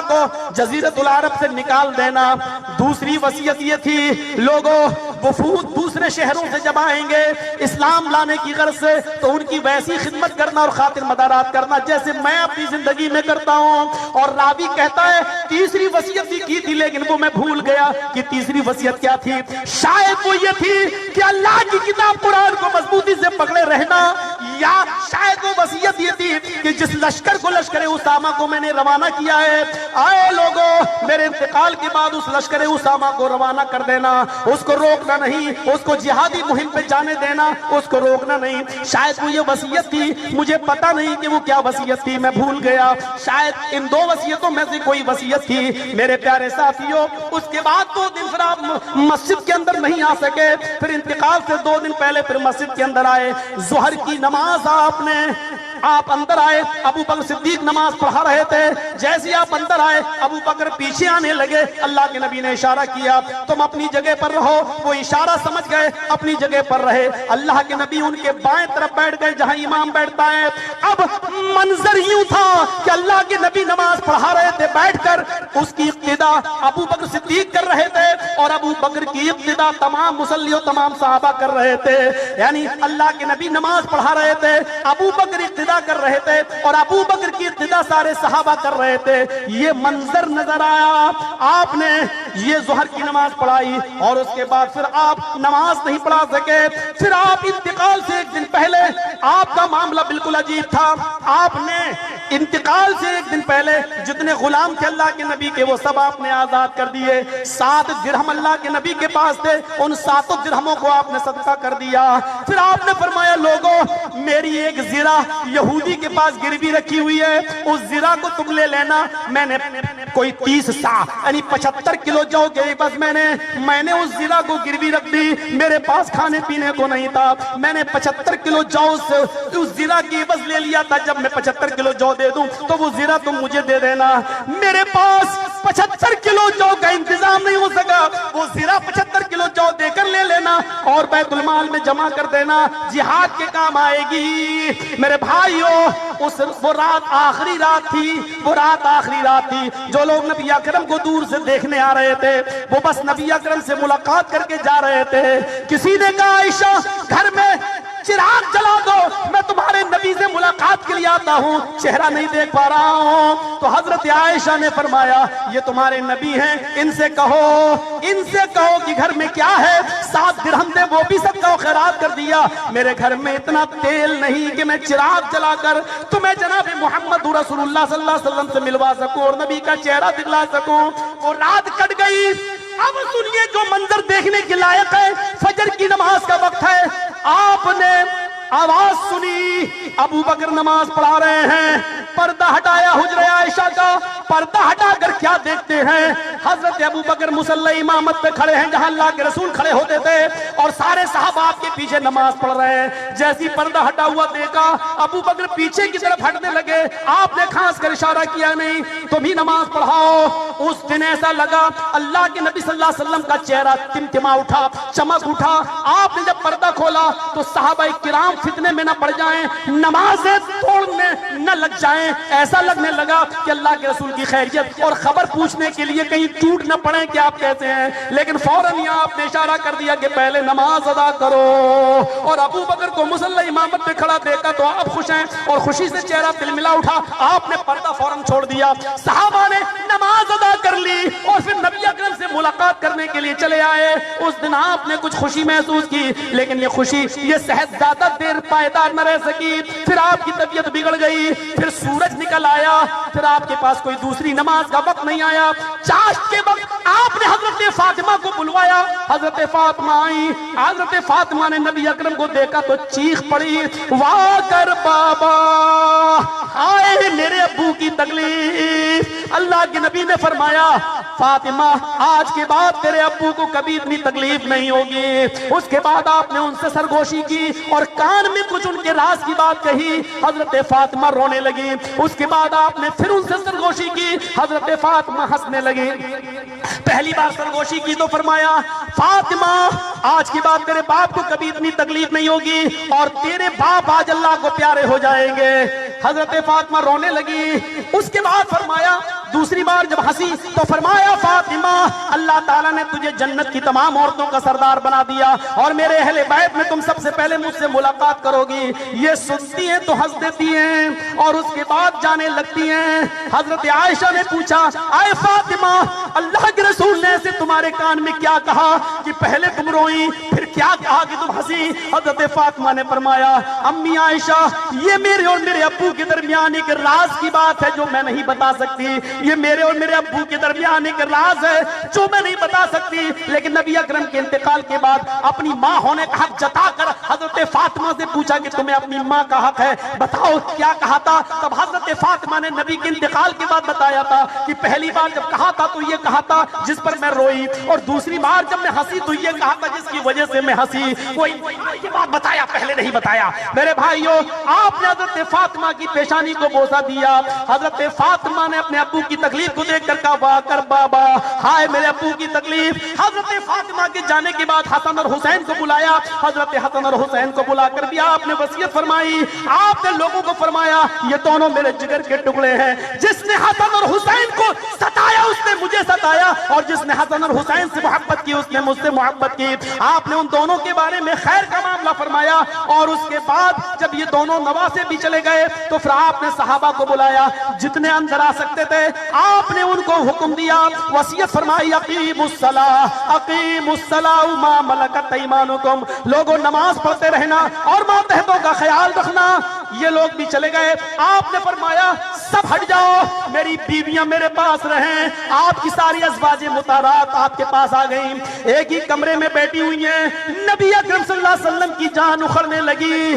کو جزیرۃ العرب سے نکال دینا۔ دوسری وصیت یہ تھی لوگوں وفود دوسرے شہروں سے جب آئیں گے اسلام لانے کی غرض سے تو ان کی ویسی خدمت کرنا اور خاطر مدارات کرنا جیسے میں اپنی زندگی میں کرتا ہوں۔ اور راوی کہتا ہے تیسری وصیت بھی کی تھی لیکن وہ میں بھول گیا کہ تیسری وصیت کیا تھی، شاید وہ یہ تھی کہ اللہ کی کتاب قرآن کو مضبوطی سے پکڑے رہنا، یا شاید وہ وصیت یہ تھی کہ جس لشکر کو لشکر اسامہ کو میں نے روانہ کیا ہے، آئے لوگوں میرے انتقال کے بعد اس لشکر اسامہ کو روانہ کر دینا، اس کو روکنا نہیں، اس کو جہادی مہم پہ جانے دینا، اس کو روکنا نہیں۔ شاید وہ یہ وصیت تھی، مجھے پتا نہیں کہ وہ کیا وصیت تھی، میں بھول گیا، شاید ان 2 وصیتوں میں سے کوئی وصیت تھی۔ میرے پیارے ساتھیوں اس کے بعد 2 دن پھر آپ مسجد کے اندر نہیں آ سکے، پھر انتقال سے 2 دن پہلے پھر مسجد کے اندر آئے، ظہر کی نماز آپ اندر آئے، ابو بکر صدیق نماز پڑھا رہے تھے، جیسے آپ اندر آئے ابو بکر پیچھے آنے لگے، اللہ کے نبی نے اشارہ کیا تم اپنی جگہ پر رہو، وہ اشارہ سمجھ گئے اپنی جگہ پر رہے، اللہ کے نبی ان کے بائیں طرف بیٹھ گئے جہاں امام بیٹھتا ہے۔ اب منظر یوں تھا کہ اللہ کے نبی نماز پڑھا رہے تھے بیٹھ کر، اس کی اقتدا ابو بکر صدیق کر رہے تھے اور ابو بکر کی اقتدا تمام مصلی و تمام صحابہ کر رہے تھے، یعنی اللہ کے نبی نماز پڑھا رہے تھے، ابو بکر اقتدا کر رہے تھے اور ابو بکر کی اقتدا سارے صحابہ کر رہے تھے۔ یہ منظر نظر آیا، آپ نے یہ ظہر کی نماز پڑھائی اور اس کے بعد پھر آپ نماز نہیں پڑھا سکے، پھر آپ انتقال سے 1 دن پہلے آپ کا معاملہ بالکل عجیب تھا، آپ نے انتقال سے 1 دن پہلے جتنے غلام تھے اللہ کے نبی کے وہ سب آپ نے آزاد کر دیے، 7 درہم اللہ کے نبی کے پاس تھے، ان 7 درہموں کو آپ نے صدقہ کر دیا۔ پھر آپ نے فرمایا لوگوں میری ایک زرہ یہودی کے پاس گروی رکھی ہوئی ہے، اس زرہ کو تم لے لینا، میں نے کوئی 30 سا یعنی 75 کلو جو گئی، بس میں نے اس زرہ کو گروی رکھ دی، میرے پاس کھانے پینے کو نہیں تھا، میں نے 75 کلو جو اس زرہ کی عوض لے لیا تھا، جب میں 75 کلو جو دے دوں تو وہ زرہ تم مجھے دے دینا، میرے پاس 75 کلو جو کا انتظام نہیں ہو سکا، وہ زیرہ 75 کلو جو دے کر لے لینا اور بیت المال میں جمع کر دینا، جہاد کے کام آئے گی۔ میرے بھائیو، وہ رات آخری رات تھی، وہ رات آخری رات تھی۔ جو لوگ نبی اکرم کو دور سے دیکھنے آ رہے تھے وہ بس نبی اکرم سے ملاقات کر کے جا رہے تھے۔ کسی نے کہا عائشہ گھر میں چراغ جلا دو، میں تمہارے نبی سے ملاقات کے لیے آتا ہوں، چہرہ نہیں دیکھ پا رہا ہوں۔ تو حضرت عائشہ نے فرمایا یہ تمہارے نبی ہیں، ان سے کہو کہ گھر میں کیا ہے، 7 درہم دے، وہ بھی صدقہ و خیرات کر دیا۔ میرے گھر میں اتنا تیل نہیں کہ میں چراغ جلا کر تمہیں جناب محمد رسول اللہ صلی اللہ علیہ وسلم سے ملوا سکوں اور نبی کا چہرہ دکھلا سکوں۔ وہ رات کٹ گئی۔ اب سنیے جو منظر دیکھنے کے لائق ہے، فجر کی نماز کا وقت ہے، آپ نے آواز سنی، ابو بکر نماز پڑھا رہے ہیں، پردہ ہٹایا حجرہ عائشہ کا، پردہ ہٹا کر کیا دیکھتے ہیں، حضرت ابو بکر مصلی امامت پہ کھڑے ہیں جہاں اللہ کے رسول کھڑے ہوتے تھے اور سارے صحابہ آپ کے پیچھے نماز پڑھ رہے ہیں۔ جیسی پردہ ہٹا ہوا دیکھا، ابو بکر پیچھے کی طرف ہٹنے لگے، آپ نے خاص کر اشارہ کیا نہیں تم ہی نماز پڑھاؤ۔ اس دن ایسا لگا اللہ کے نبی صلی اللہ علیہ وسلم کا چہرہ تمتما اٹھا، چمک اٹھا۔ آپ نے جب پردہ کھولا تو صحابہ کرام فتنے میں نہ پڑ جائیں، نمازیں توڑنے نہ لگ جائیں، ایسا لگنے لگا کہ اللہ کے رسول کی خیریت اور خبر پوچھنے کے لیے کہیں ٹوٹ نہ پڑیں کہ آپ کیسے ہیں۔ لیکن فوراً یہاں آپ نے اشارہ کر دیا کہ پہلے نماز ادا کرو، اور ابو بکر کو مصلی امامت پہ کھڑا دیکھا تو آپ خوش ہیں اور خوشی سے چہرہ تلملا اٹھا، آپ نے پردہ فوراً چھوڑ دیا۔ صحابہ نے نماز ادا کر لی اور پھر نبی اکرم سے ملاقات کرنے کے لیے چلے آئے۔ اس دن آپ نے کچھ خوشی محسوس کی، لیکن یہ خوشی، یہ صحت زیادہ دیر پائیدار نہ رہ سکی۔ پھر آپ کی طبیعت بگڑ گئی، پھر سورج نکل آیا، پھر آپ کے پاس کوئی دوسری نماز کا وقت نہیں آیا۔ چاشت کے وقت آپ نے حضرت فاطمہ کو بلوایا، حضرت فاطمہ آئی، حضرت فاطمہ نے نبی اکرم کو دیکھا تو چیخ پڑی، واہ کر بابا، آئے میرے ابو کی تکلیف۔ اللہ کے نبی نے فرمایا فاطمہ آج کے بعد تیرے ابو کو کبھی اتنی تکلیف نہیں ہوگی۔ اس کے بعد آپ نے ان سے سرگوشی کی اور کان میں کچھ ان کے راز کی بات کہی، حضرت فاطمہ رونے لگی۔ اس کے بعد آپ نے پھر ان سے سرگوشی کی، حضرت فاطمہ ہنسنے لگی۔ پہلی بار سرگوشی کی تو فرمایا فاطمہ آج کی بات تیرے باپ کو کبھی اتنی تکلیف نہیں ہوگی اور تیرے باپ آج اللہ کو پیارے ہو جائیں گے۔ حضرت فاطمہ رونے لگی۔ اس کے بعد فرمایا دوسری بار جب ہنسی تو فرمایا فاطمہ اللہ تعالیٰ نے تجھے جنت کی تمام عورتوں کا سردار بنا دیا اور میرے اہل بیت میں تم سب سے پہلے مجھ سے ملاقات کرو گی۔ یہ سنتی ہیں تو ہنس دیتی ہیں اور اس کے بعد جانے لگتی ہیں۔ حضرت عائشہ نے پوچھا اے فاطمہ اللہ کے رسول نے ایسے تمہارے کان میں کیا کہا کہ پہلے تم روئی پھر کیا کہا کہ تم ہنسی؟ حضرت فاطمہ نے فرمایا امی عائشہ یہ میرے اور میرے ابو کے درمیان ایک راز کی بات ہے جو میں نہیں بتا سکتی، یہ میرے اور میرے ابو کے درمیان ایک راز ہے جو میں نہیں بتا سکتی۔ لیکن نبی اکرم کے انتقال کے بعد اپنی ماں ہونے کا حق جتا کر حضرت فاطمہ سے پوچھا کہ تمہیں اپنی ماں کا حق ہے، بتاؤ کیا کہا تھا؟ تب حضرت فاطمہ نے نبی کے انتقال کے بعد بتایا تھا کہ پہلی بار جب کہا تھا تو یہ کہا تھا جس پر میں روئی، اور دوسری بار جب میں ہنسی تو یہ کہا تھا جس کی وجہ سے میں ہنسی۔ کوئی یہ بات بتایا، پہلے نہیں بتایا۔ میرے بھائیو آپ نے حضرت فاطمہ کی پیشانی کو بوسہ دیا۔ حضرت فاطمہ نے اپنے ابو کی تکلیف کو دیکھ کر کہا واہ کر بابا، ہائے میرے ابو کی تکلیف۔ حضرت فاطمہ کے جانے کے بعد حسن اور حسین کو بلایا، حضرت حسن اور حسین کو بلا کر بھی آپ نے وصیت فرمائی۔ آپ نے لوگوں کو فرمایا یہ دونوں میرے جگر کے ٹکڑے ہیں، جس نے حسن اور حسین کو ستایا اس نے مجھے ستایا اور جس نے حسن اور حسین سے محبت کی اس نے مجھ سے محبت کی۔ آپ نے ان دونوں کے بارے میں خیر کا معاملہ فرمایا اور اس کے بعد جب یہ دونوں نواسے بھی چلے گئے تو پھر آپ نے صحابہ کو بلایا، جتنے اندر آ سکتے تھے آپ نے ان کو حکم دیا، وصیت فرمائی اقیموا الصلاۃ وما ملکت ایمانکم، لوگوں نماز پڑھتے رہنا اور ماتحتوں کا خیال رکھنا۔ یہ لوگ بھی چلے گئے، آپ نے فرمایا سب ہٹ جاؤ، میری بیویاں میرے پاس رہیں۔ آپ کی ساری ازواج مطہرات آپ کے پاس آ گئیں، ایک ہی کمرے میں بیٹھی ہوئی ہیں۔ نبی اکرم صلی اللہ علیہ وسلم کی جان اکھڑنے لگی۔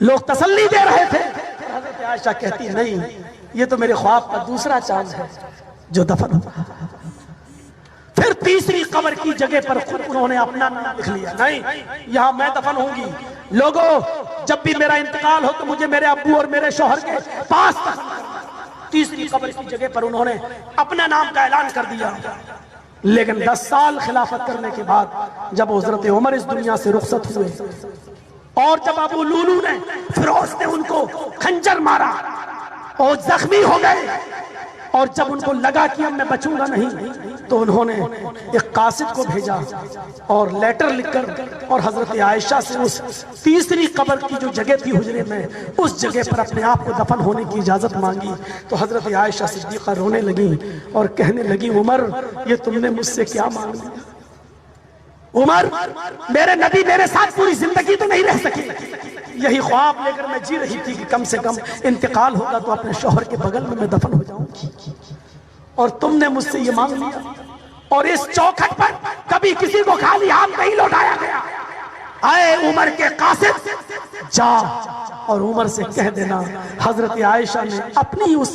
لوگ تسلی دے رہے تھے، حضرت عائشہ کہتی نہیں، یہ تو میرے خواب کا دوسرا چاند ہے جو دفن ہوا۔ پھر تیسری قبر کی جگہ پر خود انہوں نے اپنا نام لکھ لیا، نہیں یہاں میں دفن ہوں گی، لوگوں جب بھی میرا انتقال ہو تو مجھے میرے ابو اور میرے شوہر کے پاس دفن کرنا۔ تیسری قبر کی جگہ پر انہوں نے اپنا نام کا اعلان کر دیا۔ لیکن 10 سال خلافت کرنے کے بعد جب حضرت عمر اس دنیا سے رخصت ہوئے اور جب ابو لولو نے فیروز نے ان کو خنجر مارا اور زخمی ہو گئے، اور جب ان کو لگا کہ اب میں بچوں گا نہیں، تو انہوں نے ایک قاصد کو بھیجا اور لیٹر لکھ کر اور حضرت عائشہ سے اس تیسری قبر کی جو جگہ تھی حجرے میں، اس جگہ پر اپنے آپ کو دفن ہونے کی اجازت مانگی۔ تو حضرت عائشہ صدیقہ رونے لگی اور کہنے لگی، عمر یہ تم نے مجھ سے کیا مانگ لیا؟ عمر میرے نبی میرے ساتھ پوری زندگی تو نہیں رہ سکے، یہی خواب لے کر میں جی رہی تھی کہ کم سے کم انتقال ہوگا تو اپنے شوہر کے بغل میں دفن ہو جاؤں گی، اور تم نے مجھ سے یہ مانگ لیا۔ اور اس چوکھٹ پر کبھی کسی کو خالی ہاتھ نہیں لوٹایا گیا۔ اے عمر کے قاصد، جا اور عمر سے کہہ دینا حضرت عائشہ نے اپنی اس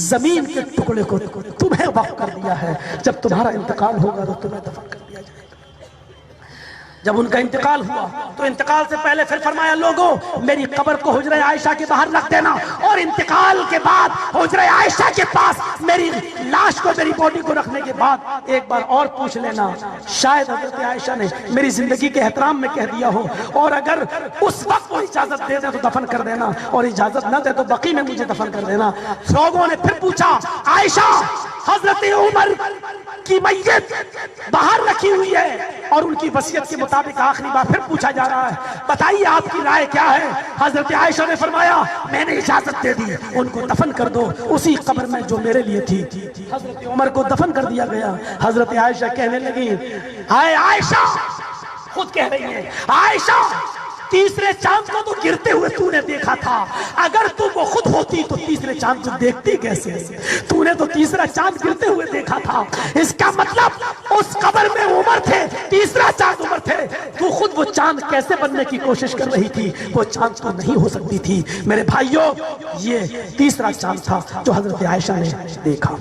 زمین کے ٹکڑے کو تمہیں وقف کر دیا ہے، جب تمہارا انتقال ہوگا تو تمہیں دفن کر دیا جائے گا۔ جب ان کا انتقال ہوا تو انتقال سے پہلے پھر فرمایا، لوگوں میری قبر کو حجرہ عائشہ کے باہر رکھ دینا، اور انتقال کے بعد حجرہ عائشہ کے پاس میری لاش کو، میری باڈی کو رکھنے کے بعد ایک بار اور پوچھ لینا، شاید حضرت عائشہ نے میری زندگی کے احترام میں کہہ دیا ہو، اور اگر اس وقت وہ اجازت دے دے تو دفن کر دینا، اور اجازت نہ دے تو بقی میں مجھے دفن کر دینا۔ لوگوں نے پھر پوچھا، عائشہ حضرت عمر کی میت باہر رکھی ہوئی ہے اور ان کی وصیت کے مطابق آخری بار پھر پوچھا جا رہا ہے، بتائیے آپ کی رائے کیا ہے؟ حضرت عائشہ نے فرمایا، میں نے اجازت دے دی، ان کو دفن کر دو اسی قبر میں جو میرے لیے تھی۔ حضرت عمر کو دفن کر دیا گیا۔ حضرت عائشہ کہنے لگی، اے عائشہ، خود کہہ رہی ہے، عائشہ تیسرے چاند کو تو گرتے ہوئے تو نے دیکھا تھا، اگر تو وہ خود ہوتی تو تیسرے چاند کو دیکھتی کیسے؟ تو نے تو تیسرا چاند گرتے ہوئے دیکھا تھا، اس کا مطلب اس قبر میں عمر تھے، تیسرا چاند عمر تھے، تو خود وہ چاند کیسے بننے کی کوشش کر رہی تھی؟ وہ چاند تو نہیں ہو سکتی تھی۔ میرے بھائیوں، یہ تیسرا چاند تھا جو حضرت عائشہ نے دیکھا۔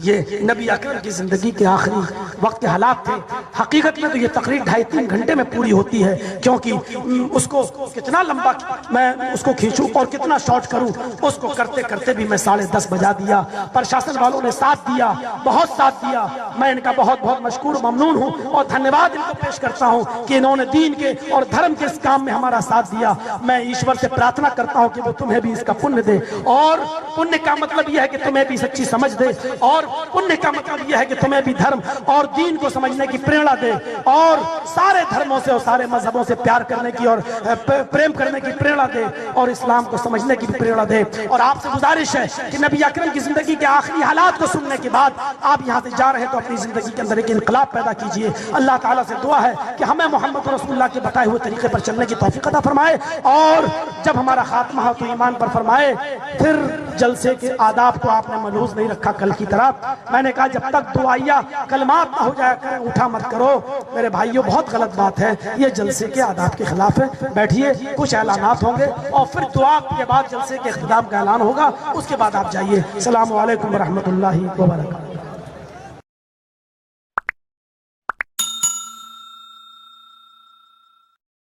یہ نبی اکرم کی زندگی کے آخری وقت کے حالات تھے۔ حقیقت میں تو یہ تقریر 2.5-3 گھنٹے میں پوری ہوتی ہے، کیونکہ اس کو کتنا لمبا میں اس کو کھینچوں اور کتنا شارٹ کروں، اس کو کرتے کرتے بھی میں 10:30 بجا دیا۔ پرشاسن والوں نے ساتھ دیا، بہت ساتھ دیا، میں ان کا بہت بہت مشکور و ممنون ہوں، اور دھنیواد ان کو پیش کرتا ہوں کہ انہوں نے دین کے اور دھرم کے اس کام میں ہمارا ساتھ دیا۔ میں ایشور سے پرارتھنا کرتا ہوں کہ وہ تمہیں بھی اس کا پنیہ دے، اور پنیہ کا مطلب یہ ہے کہ تمہیں بھی سچی سمجھ دے، اور پنیہ کا مطلب یہ ہے کہ تمہیں بھی دھرم اور دین کو سمجھنے کی پریرنا دے، اور سارے دھرموں سے اور سارے مذہبوں سے پیار کرنے کی اور پریم کرنے کی پریرنا دے، اور اسلام کو سمجھنے کی پریرنا دے۔ اور آپ سے گزارش ہے کہ نبی اکرم کی زندگی کے آخری حالات کو سننے کے بعد آپ یہاں سے جا رہے ہیں تو اپنی زندگی کے اندر ایک انقلاب پیدا کیجئے۔ اللہ تعالیٰ سے دعا ہے کہ ہمیں محمد رسول اللہ کے بتائے ہوئے طریقے پر چلنے کی توفیق عطا فرمائے، اور جب ہمارا خاتمہ ہو تو ایمان پر فرمائے۔ پھر جلسے کے آداب کو آپ نے ملحوظ نہیں رکھا کل کی طرح، میں نے کہا جب تک دعائیہ کلمات نہ ہو جایا کریں اٹھا مت کرو۔ میرے بھائیوں، بہت غلط بات ہے، یہ جلسے کے آداب کے خلاف ہے۔ بیٹھیے، کچھ اعلانات ہوں گے اور پھر دعا کے بعد جلسے کے اختتام کا اعلان ہوگا، اس کے بعد آپ جائیے۔ السلام علیکم ورحمۃ اللہ وبرکاتہ۔